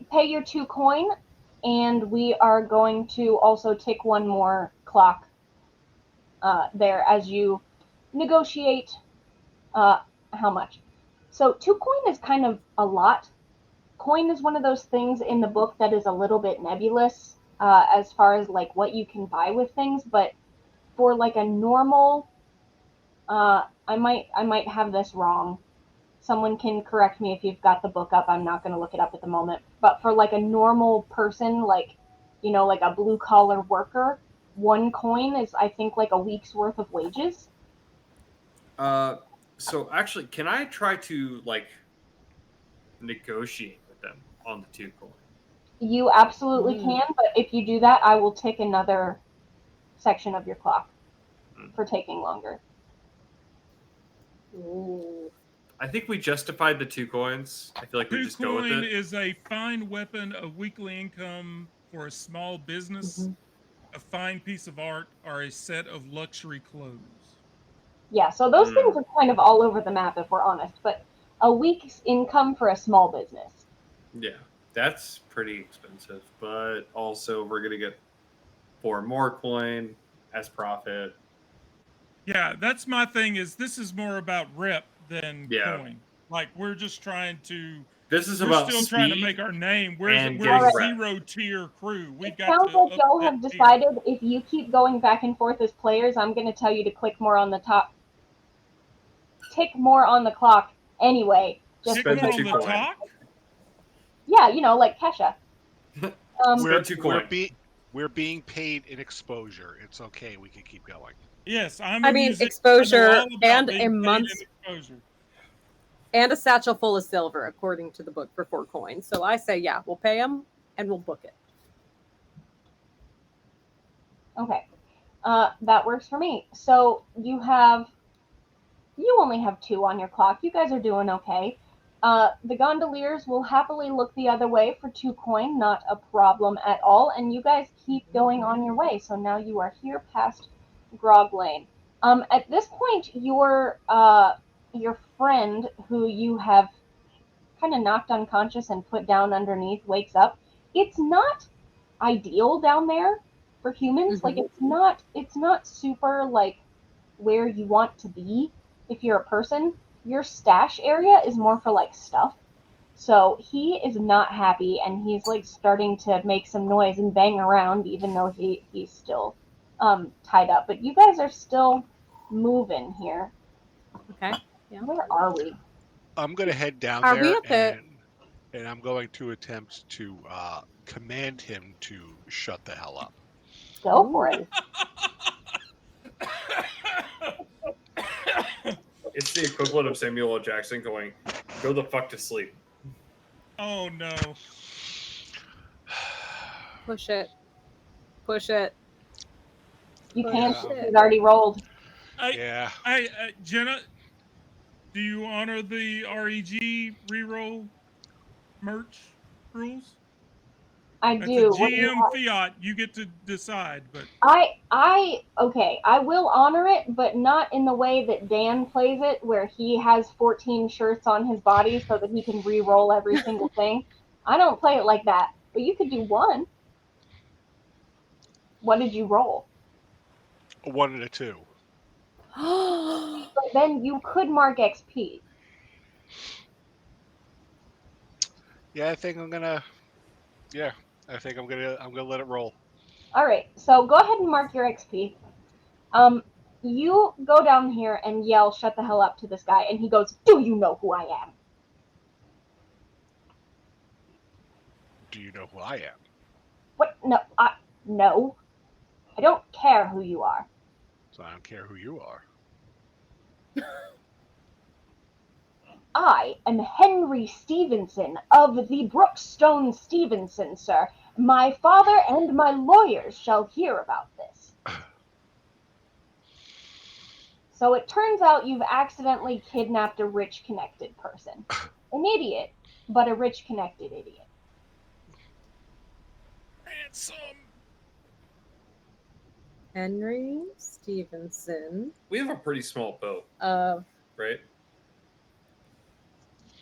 Pay your 2 coin, and we are going to also tick one more clock there as you negotiate how much. So 2 coin is kind of a lot. Coin is one of those things in the book that is a little bit nebulous as far as like what you can buy with things, but for like a normal, I might have this wrong. Someone can correct me if you've got the book up. I'm not going to look it up at the moment. But for like a normal person, like, like a blue collar worker, 1 coin is, I think, like a week's worth of wages. So actually, can I try to like negotiate with them on the 2 coin? You absolutely can, but if you do that, I will tick another section of your clock for taking longer. Ooh. I think we justified the 2 coins. I feel like we just go with it. 2 coin is a fine weapon of weekly income for a small business, a fine piece of art, or a set of luxury clothes. Yeah, so those things are kind of all over the map, if we're honest, but a week's income for a small business. Yeah, that's pretty expensive, but also we're going to get for more coin as profit. Yeah, that's my thing. Is this is more about rep than Yeah. coin. Like we're just trying to. This is We're about still speed trying to make our name. and We're a getting rep. 0 tier crew. We've It got sounds to like up y'all that have tier. decided if you keep going back and forth as players, I'm going to tell you to click more on the top. Tick more on the clock anyway. Just Tick spend more the on 2 the coin. talk. Yeah, like Kesha. Spend 2 coin. We're being paid in exposure. It's okay. We can keep going. Yes, I'm. I a mean, musician. exposure I know all about and being a paid in month's exposure. and a satchel full of silver, according to the book, for 4 coins. So I say, yeah, we'll pay them and we'll book it. Okay. That works for me. So you only have 2 on your clock. You guys are doing okay. The gondoliers will happily look the other way for 2 coin, not a problem at all. And you guys keep going on your way. So now you are here past Grog Lane. At this point, your friend, who you have kind of knocked unconscious and put down underneath, wakes up. It's not ideal down there for humans. Like it's not super like where you want to be if you're a person. Your stash area is more for like stuff. So he is not happy, and he's like starting to make some noise and bang around, even though he's still tied up. But you guys are still moving here. Okay. Yeah. Where are we? I'm going to head down Are we there at the- and I'm going to attempt to command him to shut the hell up. Go for it. It's the equivalent of Samuel L. Jackson going, "Go the fuck to sleep." Oh no! Push it. Push it. You Oh, can't. shit. It's already rolled. Yeah. Hey, Jenna, do you honor the REG reroll merch rules? I That's do. a GM fiat. You get to decide, but Okay, I will honor it, but not in the way that Dan plays it, where he has 14 shirts on his body so that he can re-roll every single thing. I don't play it like that, but you could do one. What did you roll? A 1 and a 2. But then you could mark XP. Yeah, I think I'm gonna let it roll. All right, so go ahead and mark your XP. You go down here and yell, "Shut the hell up," to this guy, and he goes, "Do you know who I am?" Do you know who I am? What? No. I don't care who you are. So I don't care who you are. I am Henry Stevenson of the Brookstone Stevenson, sir. My father and my lawyers shall hear about this. So it turns out you've accidentally kidnapped a rich connected person. An idiot, but a rich connected idiot. ransom. Henry Stevenson. We have a pretty small boat, Of right?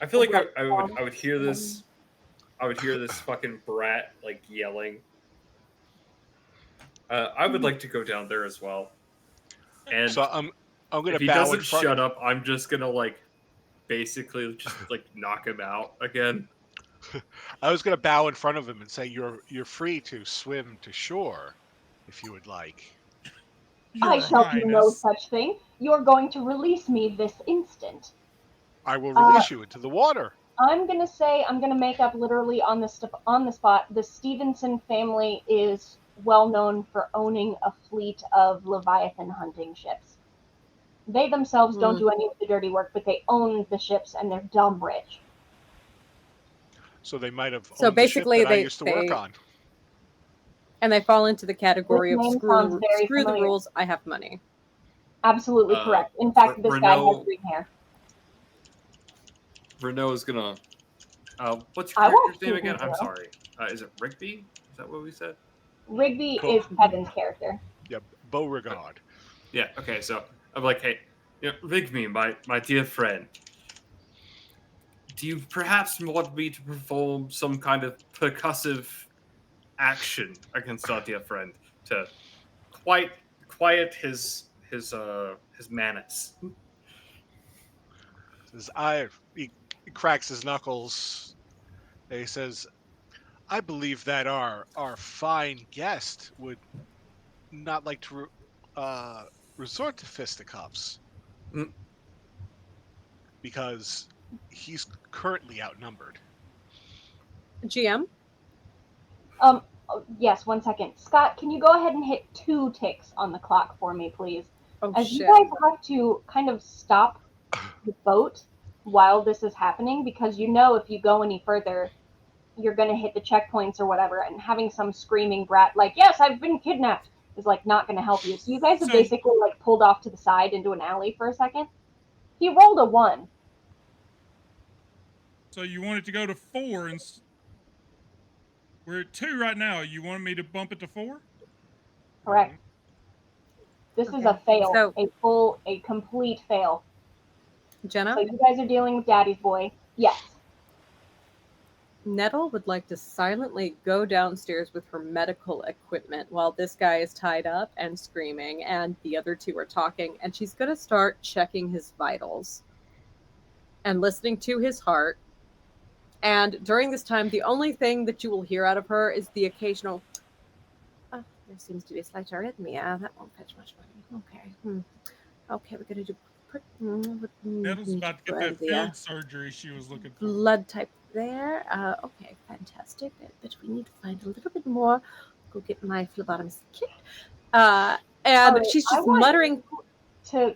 I feel like I would hear this. I would hear this fucking brat like yelling. I would like to go down there as well. And So I'm gonna if he bow in doesn't front. shut up, I'm just gonna like basically just like knock him out again. I was gonna bow in front of him and say, "You're free to swim to shore, if you would like." Your I shall do no Highness. such thing. You're going to release me this instant. I will release you into the water. I'm gonna make up literally on the spot. The Stevenson family is well known for owning a fleet of Leviathan hunting ships. They themselves don't do any of the dirty work, but they own the ships and they're dumb rich. So they might have So owned the ship basically that I they- used to work they- on. and they fall into the category This of name screw sounds very the familiar. rules. I have money. Absolutely correct. In fact, this guy has Renault- green hair. Renault is gonna. What's I your won't character's name shoot again? I'm Renault. sorry. Is it Rigby? Is that what we said? Rigby Cool. is Kevin's character. Yeah, Beauregard. Yeah. Okay. So I'm like, hey, Rigby, my dear friend. Do you perhaps want me to perform some kind of percussive action against our dear friend? to quiet his manners. He cracks his knuckles. And he says, "I believe that our fine guest would not like to resort to fisticuffs Mm. because he's currently outnumbered." GM. Oh, yes, 1 second. Scott, can you go ahead and hit 2 ticks on the clock for me, please? Oh As shit. you guys have to kind of stop the boat while this is happening, because you know if you go any further, you're going to hit the checkpoints or whatever, and having some screaming brat like, yes, I've been kidnapped, is like not going to help you. So you guys have So- basically like pulled off to the side into an alley for a second. He rolled a 1. So you want it to go to 4, and we're at 2 right now. You want me to bump it to 4? Correct. This is a fail. So- a complete fail. Jenna, So you guys are dealing with Daddy's boy. Yes. Nettle would like to silently go downstairs with her medical equipment while this guy is tied up and screaming, and the other two are talking, and she's going to start checking his vitals and listening to his heart. And during this time, the only thing that you will hear out of her is the occasional, "Oh, there seems to be a slight arrhythmia. That won't fetch much money. Okay. Okay, we're going to do Nettle's about to get that field surgery she was looking for. blood type there. Okay, fantastic. But we need to find a little bit more. Go get my phlebotomist kit. And Alright, she's I just want muttering. to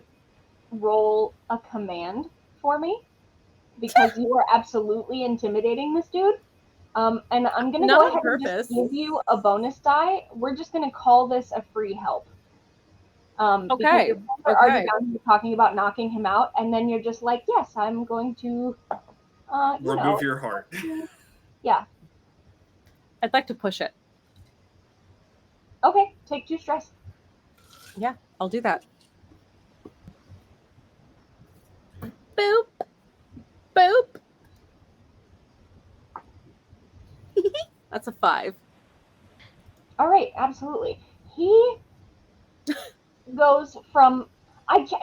roll a command for me, because you are absolutely intimidating this dude. And I'm gonna Not go on ahead and just purpose. give you a bonus die. We're just gonna call this a free help. Because Okay, your friends are already okay. down here talking about knocking him out, and then you're just like, yes, I'm going to, Remove your heart. Yeah. I'd like to push it. Okay, take 2 stress. Yeah, I'll do that. Boop. Boop. That's a 5. All right, absolutely. He goes from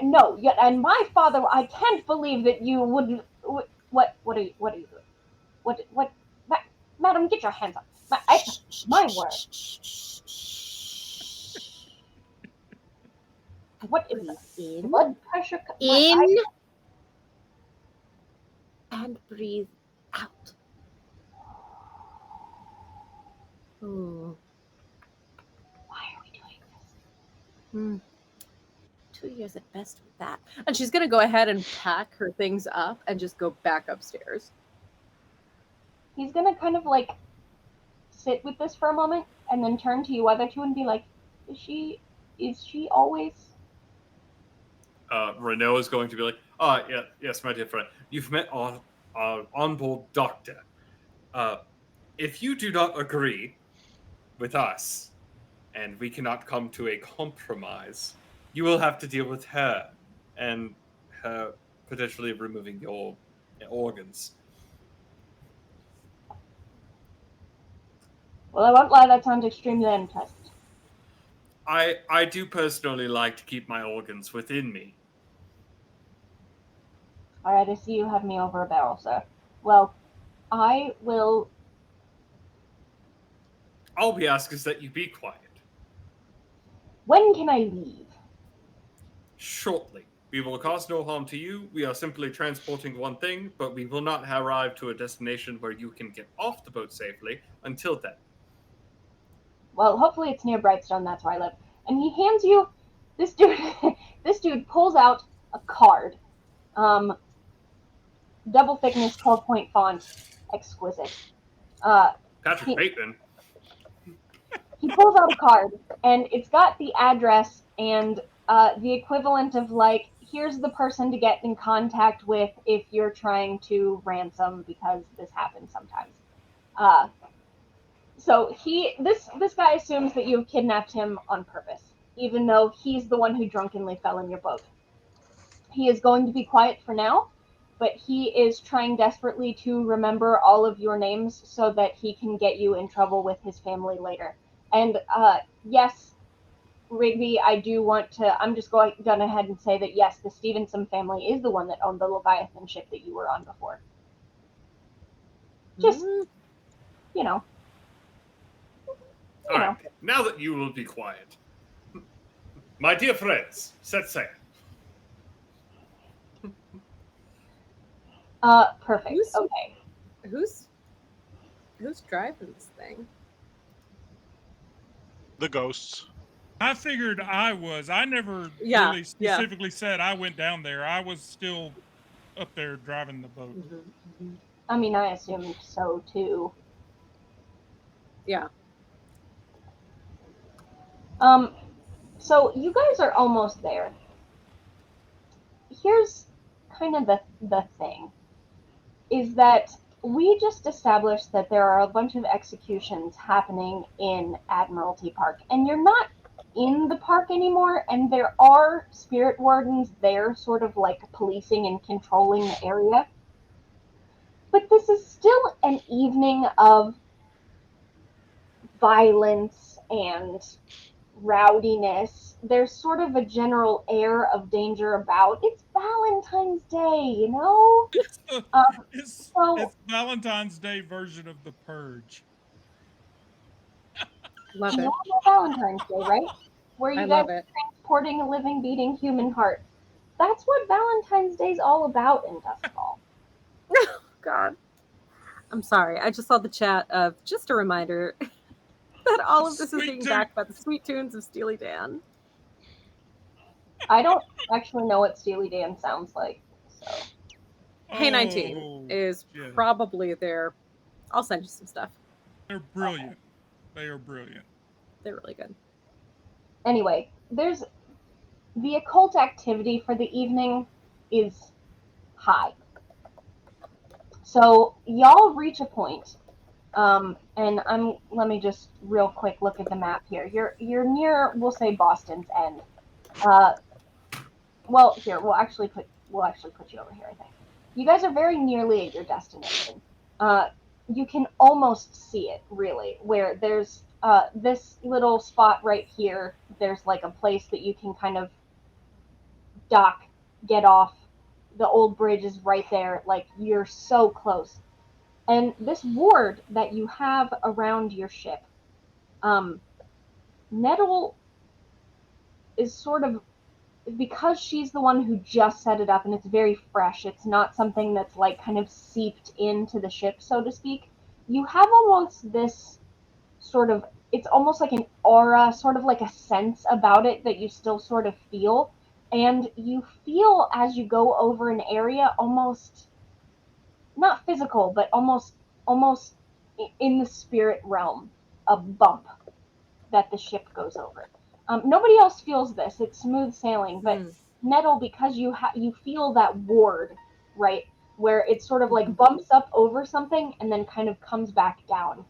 no, yet, and my father. I can't believe that you would. What are you doing? What? Madam, get your hands up. My word. What is this? In. Blood pressure? In. And breathe out. Ooh. Why are we doing this? 2 years at best with that. And she's going to go ahead and pack her things up and just go back upstairs. He's gonna kind of like sit with this for a moment and then turn to you other two and be like, is she always? Renault is going to be like, yeah, yes, my dear friend, you've met our onboard doctor. If you do not agree with us, and we cannot come to a compromise, you will have to deal with her, and her potentially removing your organs. Well, I won't lie, that sounds extremely unpleasant. I do personally like to keep my organs within me. Alright, I see you have me over a barrel, sir. Well, I will. All we ask is that you be quiet. When can I leave? Shortly. We will cause no harm to you. We are simply transporting one thing, but we will not arrive to a destination where you can get off the boat safely until then. Well, hopefully it's near Brightstone, that's where I live. And he hands you this dude. This dude pulls out a card. Double thickness, 12-point font, exquisite. Patrick Bateman. He pulls out a card, and it's got the address and the equivalent of like, here's the person to get in contact with if you're trying to ransom, because this happens sometimes. So this guy assumes that you've kidnapped him on purpose, even though he's the one who drunkenly fell in your boat. He is going to be quiet for now, but he is trying desperately to remember all of your names so that he can get you in trouble with his family later. And yes, Rigby, I do want to. I'm just going ahead and say that yes, the Stevenson family is the one that owned the Leviathan ship that you were on before. Just, you know. All right. Now that you will be quiet, my dear friends, set sail. Perfect. Okay. Who's driving this thing? The ghosts. I figured I was. I never really specifically said I went down there. I was still up there driving the boat. I mean, I assumed so too. Yeah. So you guys are almost there. Here's kind of the thing, is that we just established that there are a bunch of executions happening in Admiralty Park, and you're not in the park anymore, and there are spirit wardens there sort of like policing and controlling the area. But this is still an evening of violence and rowdiness. There's sort of a general air of danger about. It's Valentine's Day, you know? It's So Valentine's Day version of The Purge. Love it. Valentine's Day, right? Where you I guys love are it. transporting a living, beating human heart. That's what Valentine's Day's all about in Duskfall. God. I'm sorry. I just saw the chat of just a reminder that all of this is being backed by the sweet tunes of Steely Dan. I don't actually know what Steely Dan sounds like, so. Hey 19 is probably their. I'll send you some stuff. They're brilliant. They are brilliant. They're really good. Anyway, there's the occult activity for the evening is high. So y'all reach a point, and let me just real quick look at the map here. You're near, we'll say, Boston's End. Well, here we'll actually put you over here. I think you guys are very nearly at your destination. You can almost see it, really, where there's this little spot right here. There's like a place that you can kind of dock, get off. The old bridge is right there. Like, you're so close. And this ward that you have around your ship, Nettle is sort of, because she's the one who just set it up and it's very fresh, it's not something that's like kind of seeped into the ship, so to speak. You have almost this sort of, it's almost like an aura, sort of like a sense about it that you still sort of feel. And you feel as you go over an area, almost not physical, but almost in the spirit realm, a bump that the ship goes over. Nobody else feels this. It's smooth sailing, but Nettle, because you feel that ward, right, where it sort of like bumps up over something and then kind of comes back down,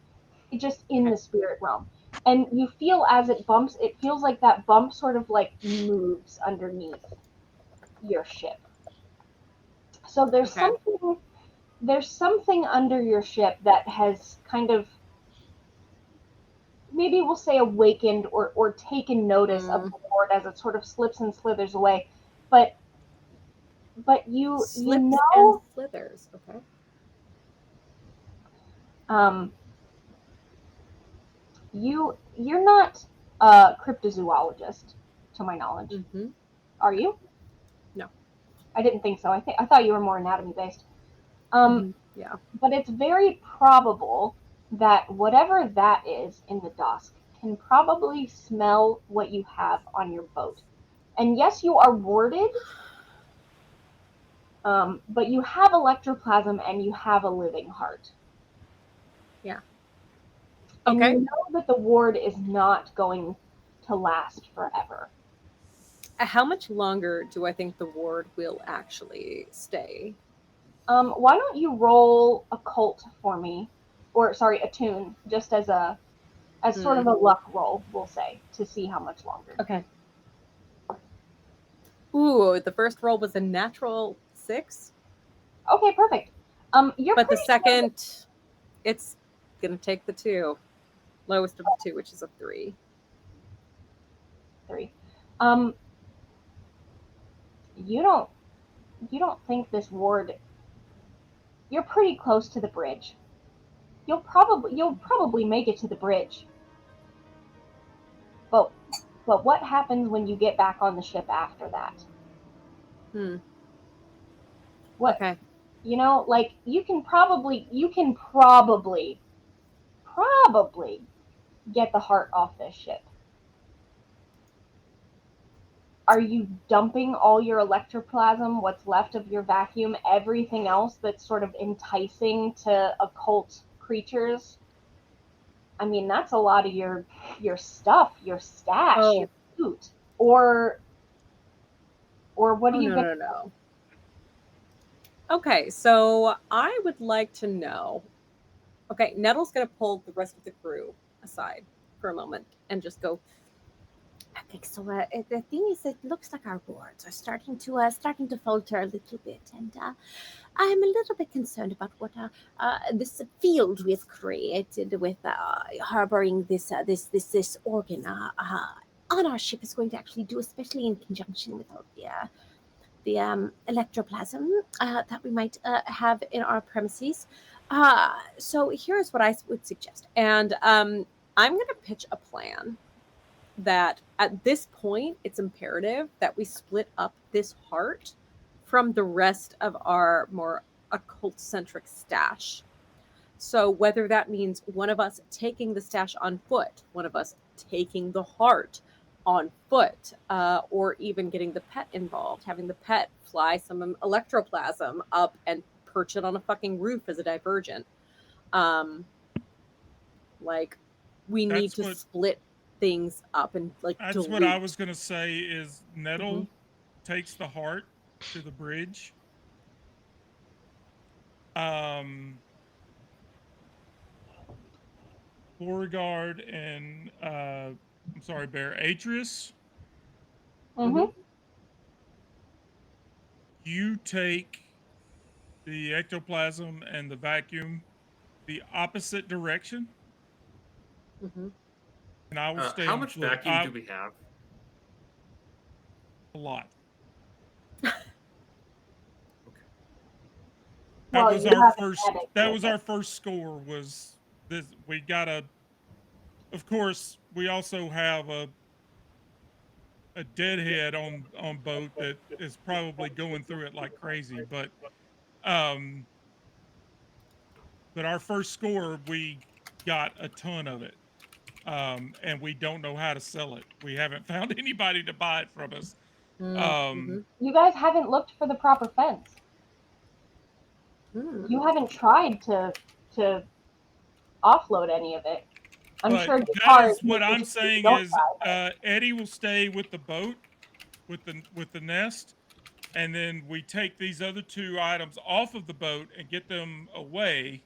just in the spirit realm. And you feel as it bumps, it feels like that bump sort of like moves underneath your ship. So there's something under your ship that has kind of, maybe we'll say, awakened or taken notice of the ward as it sort of slips and slithers away. But you know and slithers, okay. You're not a cryptozoologist, to my knowledge. Are you? No. I didn't think so. I thought you were more anatomy based. Yeah. But it's very probable that whatever that is in the dusk can probably smell what you have on your boat. And yes, you are warded, but you have electroplasm and you have a living heart. Yeah. And you know that the ward is not going to last forever. How much longer do I think the ward will actually stay? Why don't you roll occult for me, or sorry, attune, just as sort of a luck roll, we'll say, to see how much longer. Okay. Ooh, the first roll was a natural 6. Okay, perfect. But the second, it's gonna take the 2, lowest of the 2, which is a 3. 3. You don't think this ward? You're pretty close to the bridge. You'll probably make it to the bridge. But what happens when you get back on the ship after that? What? Okay. Like you can probably get the heart off this ship. Are you dumping all your electroplasm, what's left of your vacuum, everything else that's sort of enticing to occult creatures? I mean, that's a lot of your stuff, your stash, your loot. Or what do you get? No. Okay, so I would like to know. Okay, Nettle's gonna pull the rest of the crew aside for a moment and just go. Okay, so the thing is, it looks like our boards are starting to falter a little bit, and I'm a little bit concerned about what this field we've created with harboring this organ on our ship is going to actually do, especially in conjunction with all the electroplasm that we might have in our premises. So here's what I would suggest, and I'm going to pitch a plan that at this point it's imperative that we split up this heart from the rest of our more occult-centric stash. So whether that means one of us taking the stash on foot, one of us taking the heart on foot, or even getting the pet involved, having the pet fly some electroplasm up and perch it on a fucking roof as a divergent. Like, we need to split things up and like that's dilute. what I was gonna say is Nettle takes the heart to the bridge. Beauregard and Beatrice. You take the ectoplasm and the vacuum the opposite direction. And I will stay. How much vacuum do we have? A lot. Well, That was our first. That was our first score. Was this? We got a. Of course, we also have a deadhead on boat that is probably going through it like crazy. But our first score, we got a ton of it. And we don't know how to sell it. We haven't found anybody to buy it from us. You guys haven't looked for the proper fence. You haven't tried to offload any of it. I'm sure guys, what I'm saying is Eddie will stay with the boat, with the nest, and then we take these other two items off of the boat and get them away.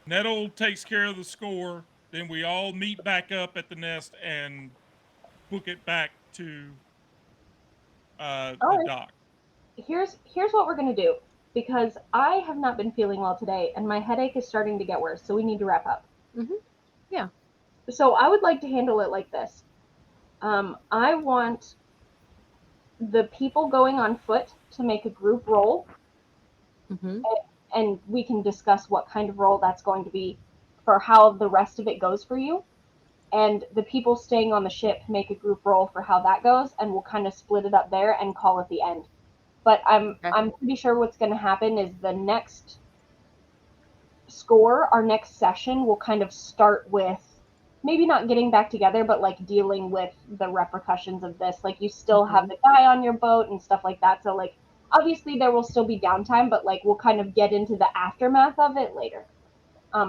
Nettle takes care of the score. Then we all meet back up at the nest and book it back to the dock. Here's what we're gonna do, because I have not been feeling well today, and my headache is starting to get worse. So we need to wrap up. Yeah. So I would like to handle it like this. I want the people going on foot to make a group roll. And we can discuss what kind of roll that's going to be for how the rest of it goes for you. And the people staying on the ship make a group roll for how that goes, and we'll kind of split it up there and call it the end. But I'm pretty sure what's going to happen is the next score, our next session, will kind of start with maybe not getting back together, but like dealing with the repercussions of this. Like, you still have the guy on your boat and stuff like that. So like, obviously there will still be downtime, but like we'll kind of get into the aftermath of it later.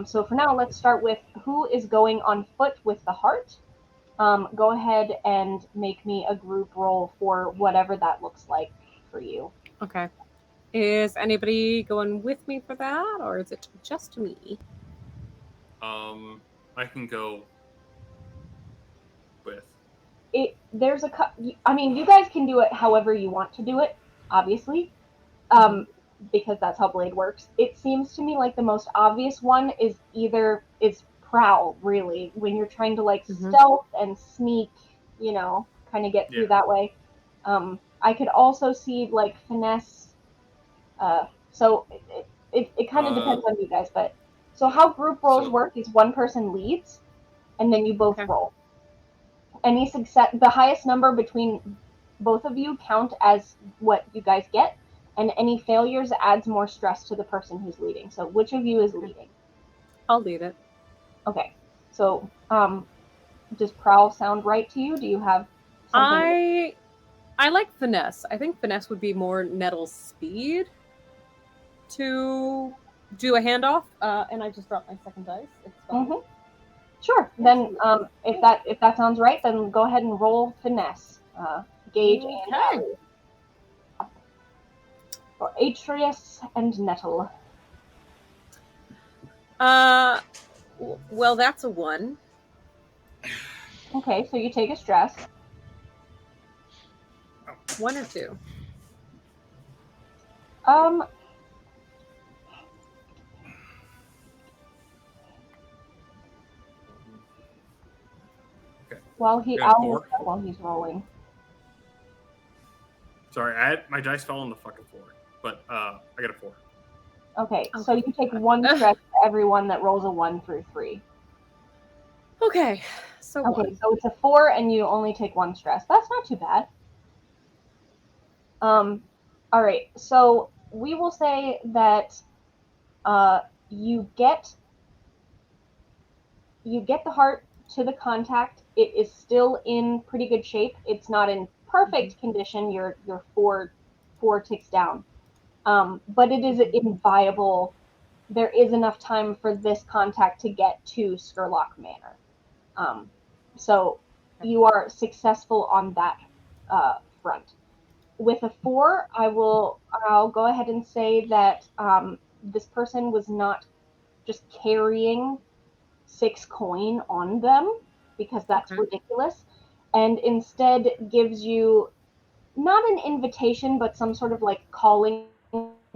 So for now, let's start with who is going on foot with the heart. Go ahead and make me a group roll for whatever that looks like for you. Okay. Is anybody going with me for that, or is it just me? I can go with. There's I mean, you guys can do it however you want to do it, obviously, because that's how Blade works. It seems to me like the most obvious one is prowl, really, when you're trying to like Mhm. stealth and sneak, you know, kind of get through Yeah. that way. I could also see like finesse. So it kind of depends on you guys, but so how group rolls So- work is one person leads, and then you both Okay. roll. Any success, the highest number between both of you count as what you guys get, and any failures adds more stress to the person who's leading. So which of you is leading? I'll lead it. Okay. So does prowl sound right to you? Do you have something? I like finesse. I think finesse would be more Nettle's speed to do a handoff. And I just dropped my second dice. It's fine. Mm-hmm. Sure. Then if that sounds right, then go ahead and roll finesse. Gage and Okay. Allie. For Atreus and Nettle. Well, that's a 1. Okay, so you take a stress. 1 or 2. Um, Okay. while got a 4. he's rolling. Sorry, my dice fell on the fucking floor, but I got a 4. Okay, so Okay. you take 1 stress for everyone that rolls a 1 through 3. Okay. So Okay, 1. so it's a 4 and you only take 1 stress. That's not too bad. All right, so we will say that you get the heart to the contact. It is still in pretty good shape. It's not in perfect condition. You're 4 ticks down, but it is inviable. There is enough time for this contact to get to Skurlock Manor. So you are successful on that front. With a 4, I'll go ahead and say that this person was not just carrying 6 coin on them, because that's Okay. ridiculous, and instead gives you not an invitation, but some sort of like calling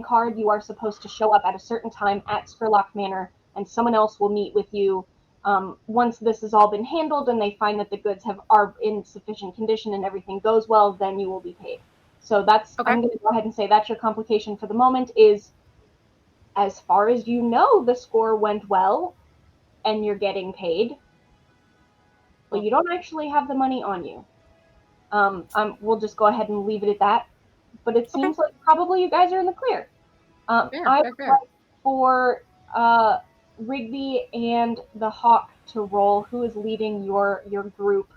card. You are supposed to show up at a certain time at Skurlock Manor, and someone else will meet with you. Once this has all been handled and they find that the goods are in sufficient condition and everything goes well, then you will be paid. So that's Okay. I'm going to go ahead and say that's your complication for the moment. Is as far as you know, the score went well, and you're getting paid, but you don't actually have the money on you. We'll just go ahead and leave it at that. But it seems like probably you guys are in the clear. I would like for Rigby and the Hawk to roll. Who is leading your group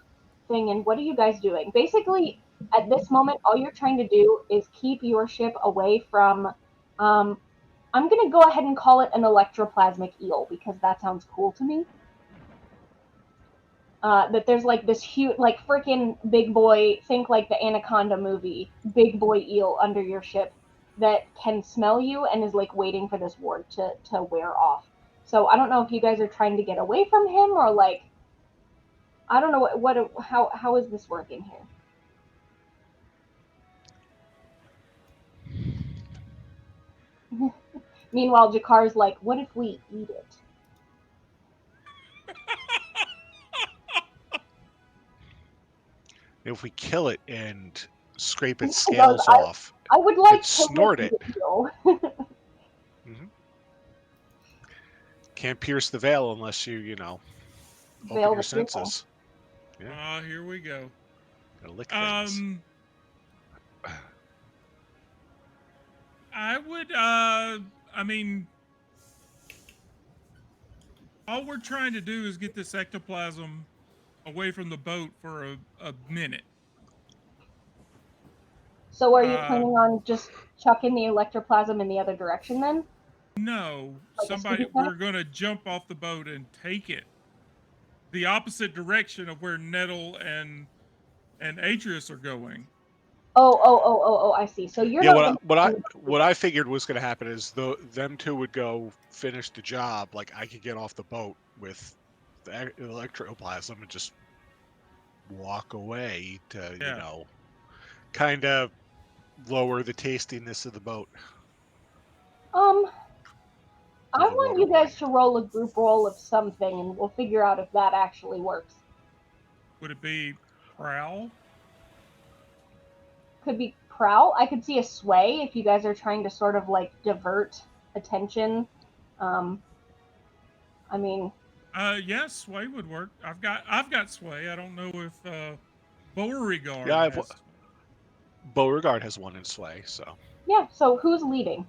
thing, and what are you guys doing? Basically, at this moment, all you're trying to do is keep your ship away from. I'm gonna go ahead and call it an electroplasmic eel because that sounds cool to me. That there's like this huge, like freaking big boy, think like the Anaconda movie, big boy eel under your ship that can smell you and is like waiting for this ward to wear off. So I don't know if you guys are trying to get away from him or like, I don't know how is this working here? Meanwhile, Jakar's like, what if we eat it? If we kill it and scrape its He scales goes, off, I would like to snort lick it. the eel. Can't pierce the veil unless you know, open Veil your the piercing. senses. Yeah, Here we go. gotta lick things. I would I mean, all we're trying to do is get this ectoplasm away from the boat for a minute. So are you planning on just chucking the electroplasm in the other direction then? No, Like we're gonna jump off the boat and take it the opposite direction of where Nettle and Atreus are going. Oh, I see. So you're not what I figured was going to happen is them two would go finish the job. Like I could get off the boat with the electroplasm and just walk away to you know, kind of lower the tastiness of the boat. I want you guys to roll a group roll of something, and we'll figure out if that actually works. Would it be prowl? Could be prowl. I could see a sway if you guys are trying to sort of like divert attention. I mean, Yeah, sway would work. I've got sway. I don't know if Beauregard Yeah, has sway. Beauregard has one in sway, so. yeah. So who's leading?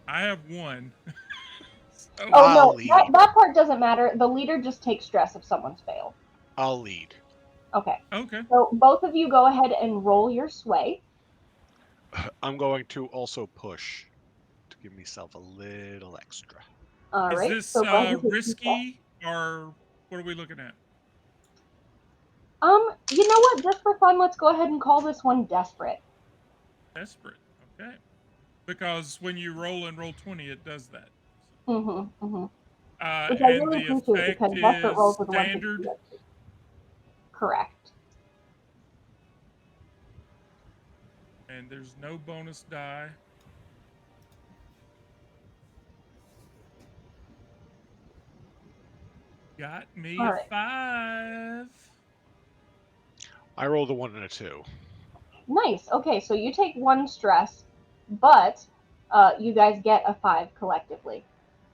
I have one. So- Oh I'll no, lead. that part doesn't matter. The leader just takes stress if someone's failed. I'll lead. Okay. Okay. So both of you go ahead and roll your sway. I'm going to also push to give myself a little extra. All Is right. this So go ahead and take two steps. risky or what are we looking at? You know what? Just for fun, let's go ahead and call this one desperate. Desperate. Okay. Because when you roll and roll 20, it does that. Mm-hmm. Mm-hmm. Which I And really the appreciate effect because desperate is rolls with standard. 160. Correct. And there's no bonus die. Got me All a right. 5. I rolled a 1 and a 2. Nice. Okay, so you take 1 stress, but you guys get a 5 collectively.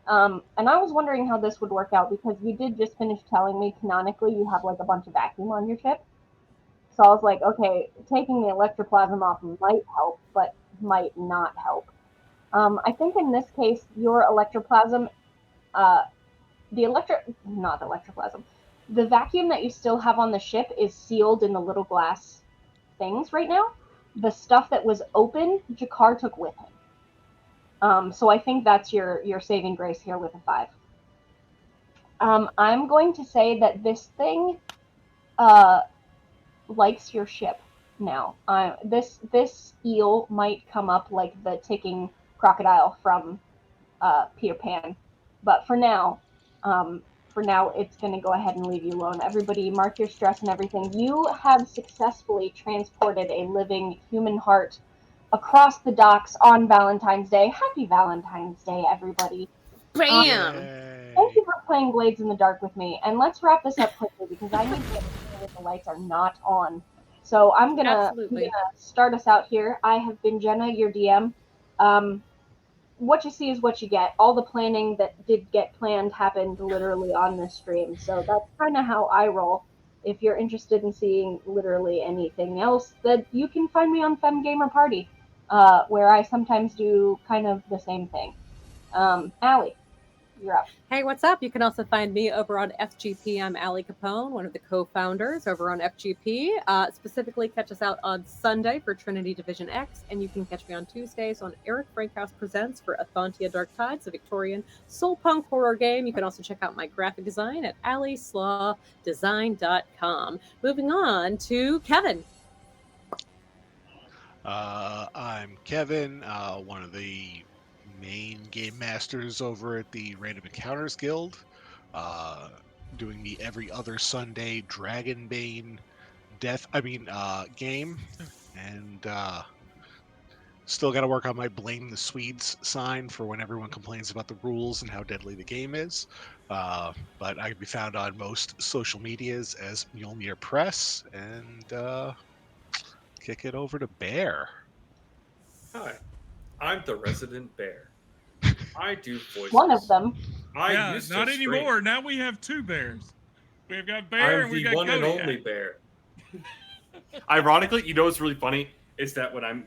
And I was wondering how this would work out because you did just finish telling me canonically you have like a bunch of vacuum on your ship. So I was like, okay, taking the electroplasm off might help, but might not help. I think in this case, your electroplasm, not electroplasm, the vacuum that you still have on the ship is sealed in the little glass things right now. The stuff that was open, Jakar took with him. So I think that's your saving grace here with a 5. I'm going to say that this thing likes your ship now. This eel might come up like the ticking crocodile from Peter Pan, but for now, it's going to go ahead and leave you alone. Everybody, mark your stress and everything. You have successfully transported a living human heart across the docks on Valentine's Day. Happy Valentine's Day, everybody. Bam! Thank you for playing Blades in the Dark with me, and let's wrap this up quickly because I need to get when the lights are not on. So I'm gonna start us out here. I have been Jenna, your DM. What you see is what you get. All the planning that did get planned happened literally on this stream, so that's kind of how I roll. If you're interested in seeing literally anything else, then you can find me on Fem Gamer Party, where I sometimes do kind of the same thing. Allie, you're up. Hey, what's up? You can also find me over on FGP. I'm Allie Capone, one of the co-founders over on FGP. Specifically, catch us out on Sunday for Trinity Division X, and you can catch me on Tuesdays on Eric Frankhouse Presents for Athantia Dark Tides, a Victorian soul punk horror game. You can also check out my graphic design at AllieSlawDesign.com. Moving on to Kevin. I'm Kevin, one of the main game masters over at the Random Encounters Guild, doing the every other Sunday Dragonbane game, and still got to work on my Blame the Swedes sign for when everyone complains about the rules and how deadly the game is. But I can be found on most social medias as Mjolnir Press, and kick it over to Bear. Hi, I'm the resident bear. I do voices. One of them. I used not to stream. anymore. Now we have 2 bears. We've got Bear I'm and we the got one and Kodiak. only bear. Ironically, you know what's really funny is that when I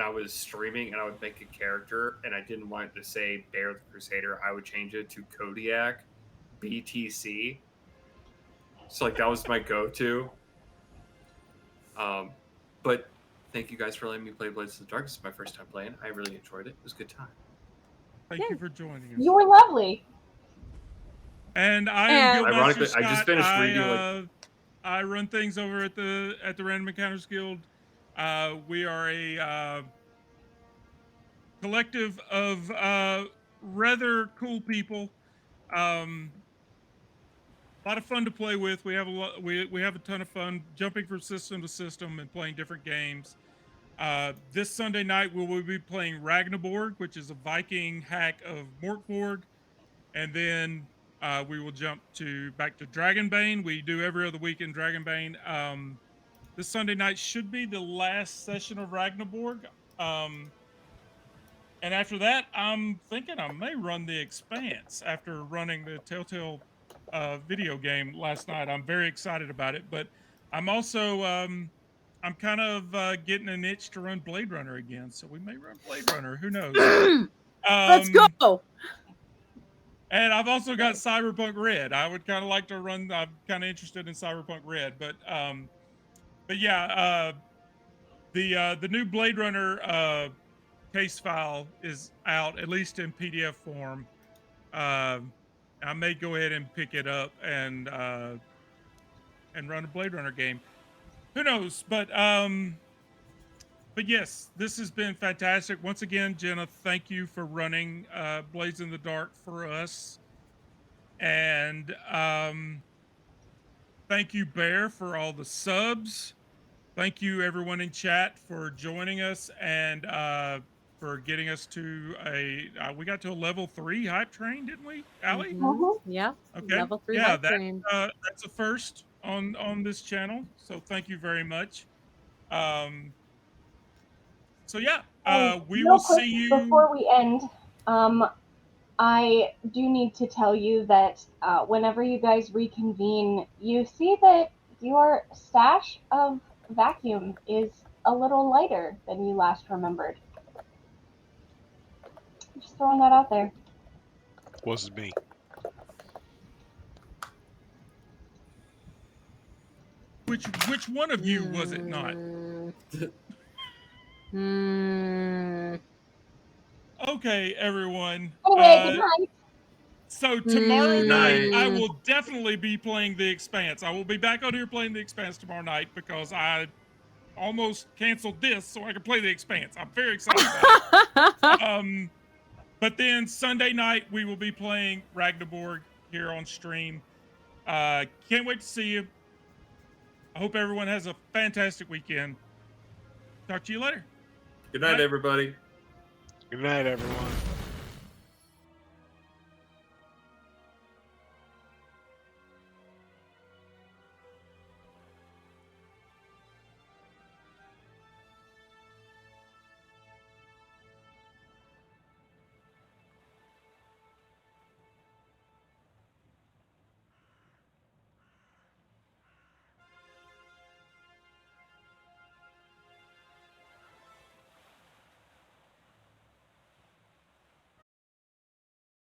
was streaming and I would make a character and I didn't want it to say Bear the Crusader, I would change it to Kodiak BTC. So like that was my go-to. But thank you guys for letting me play Blades of the Dark. This is my first time playing. I really enjoyed it. It was a good time. Thank you for joining us. You were lovely. And I am Guildmaster Ironically, Scott. I just finished reading I run things over at the Random Encounters Guild. We are a collective of rather cool people. A lot of fun to play with. We have a ton of fun jumping from system to system and playing different games. This Sunday night, we will be playing Ragnaborg, which is a Viking hack of Morkborg. And then we will jump back to Dragonbane. We do every other week in Dragonbane. This Sunday night should be the last session of Ragnaborg. And after that, I'm thinking I may run the Expanse after running the Telltale video game last night. I'm very excited about it, but I'm also I'm kind of getting an itch to run Blade Runner again, so we may run Blade Runner. Who knows? Let's go. And I've also got Cyberpunk Red. I would kind of like to run. I'm kind of interested in Cyberpunk Red, but yeah, the new Blade Runner case file is out, at least in PDF form. I may go ahead and pick it up and run a Blade Runner game. Who knows? But yes, this has been fantastic. Once again, Jenna, thank you for running Blades in the Dark for us. And thank you, Bear, for all the subs. Thank you, everyone in chat, for joining us and for getting us to we got to a level 3 hype train, didn't we, Allie? Yeah. Okay. Level 3 Yeah, hype train. that's a first on this channel. So thank you very much. So yeah, we real will quick, see you before we end. I do need to tell you that whenever you guys reconvene, you see that your stash of vacuum is a little lighter than you last remembered. Just throwing that out there. Wasn't me. Which one of you was it not? Okay, everyone. Anyway, good night. So tomorrow night, I will definitely be playing The Expanse. I will be back out here playing The Expanse tomorrow night because I almost canceled this so I could play The Expanse. I'm very excited about it. But then Sunday night, we will be playing Ragnaborg here on stream. Can't wait to see you. I hope everyone has a fantastic weekend. Talk to you later. Good night, everybody. Good night, everyone.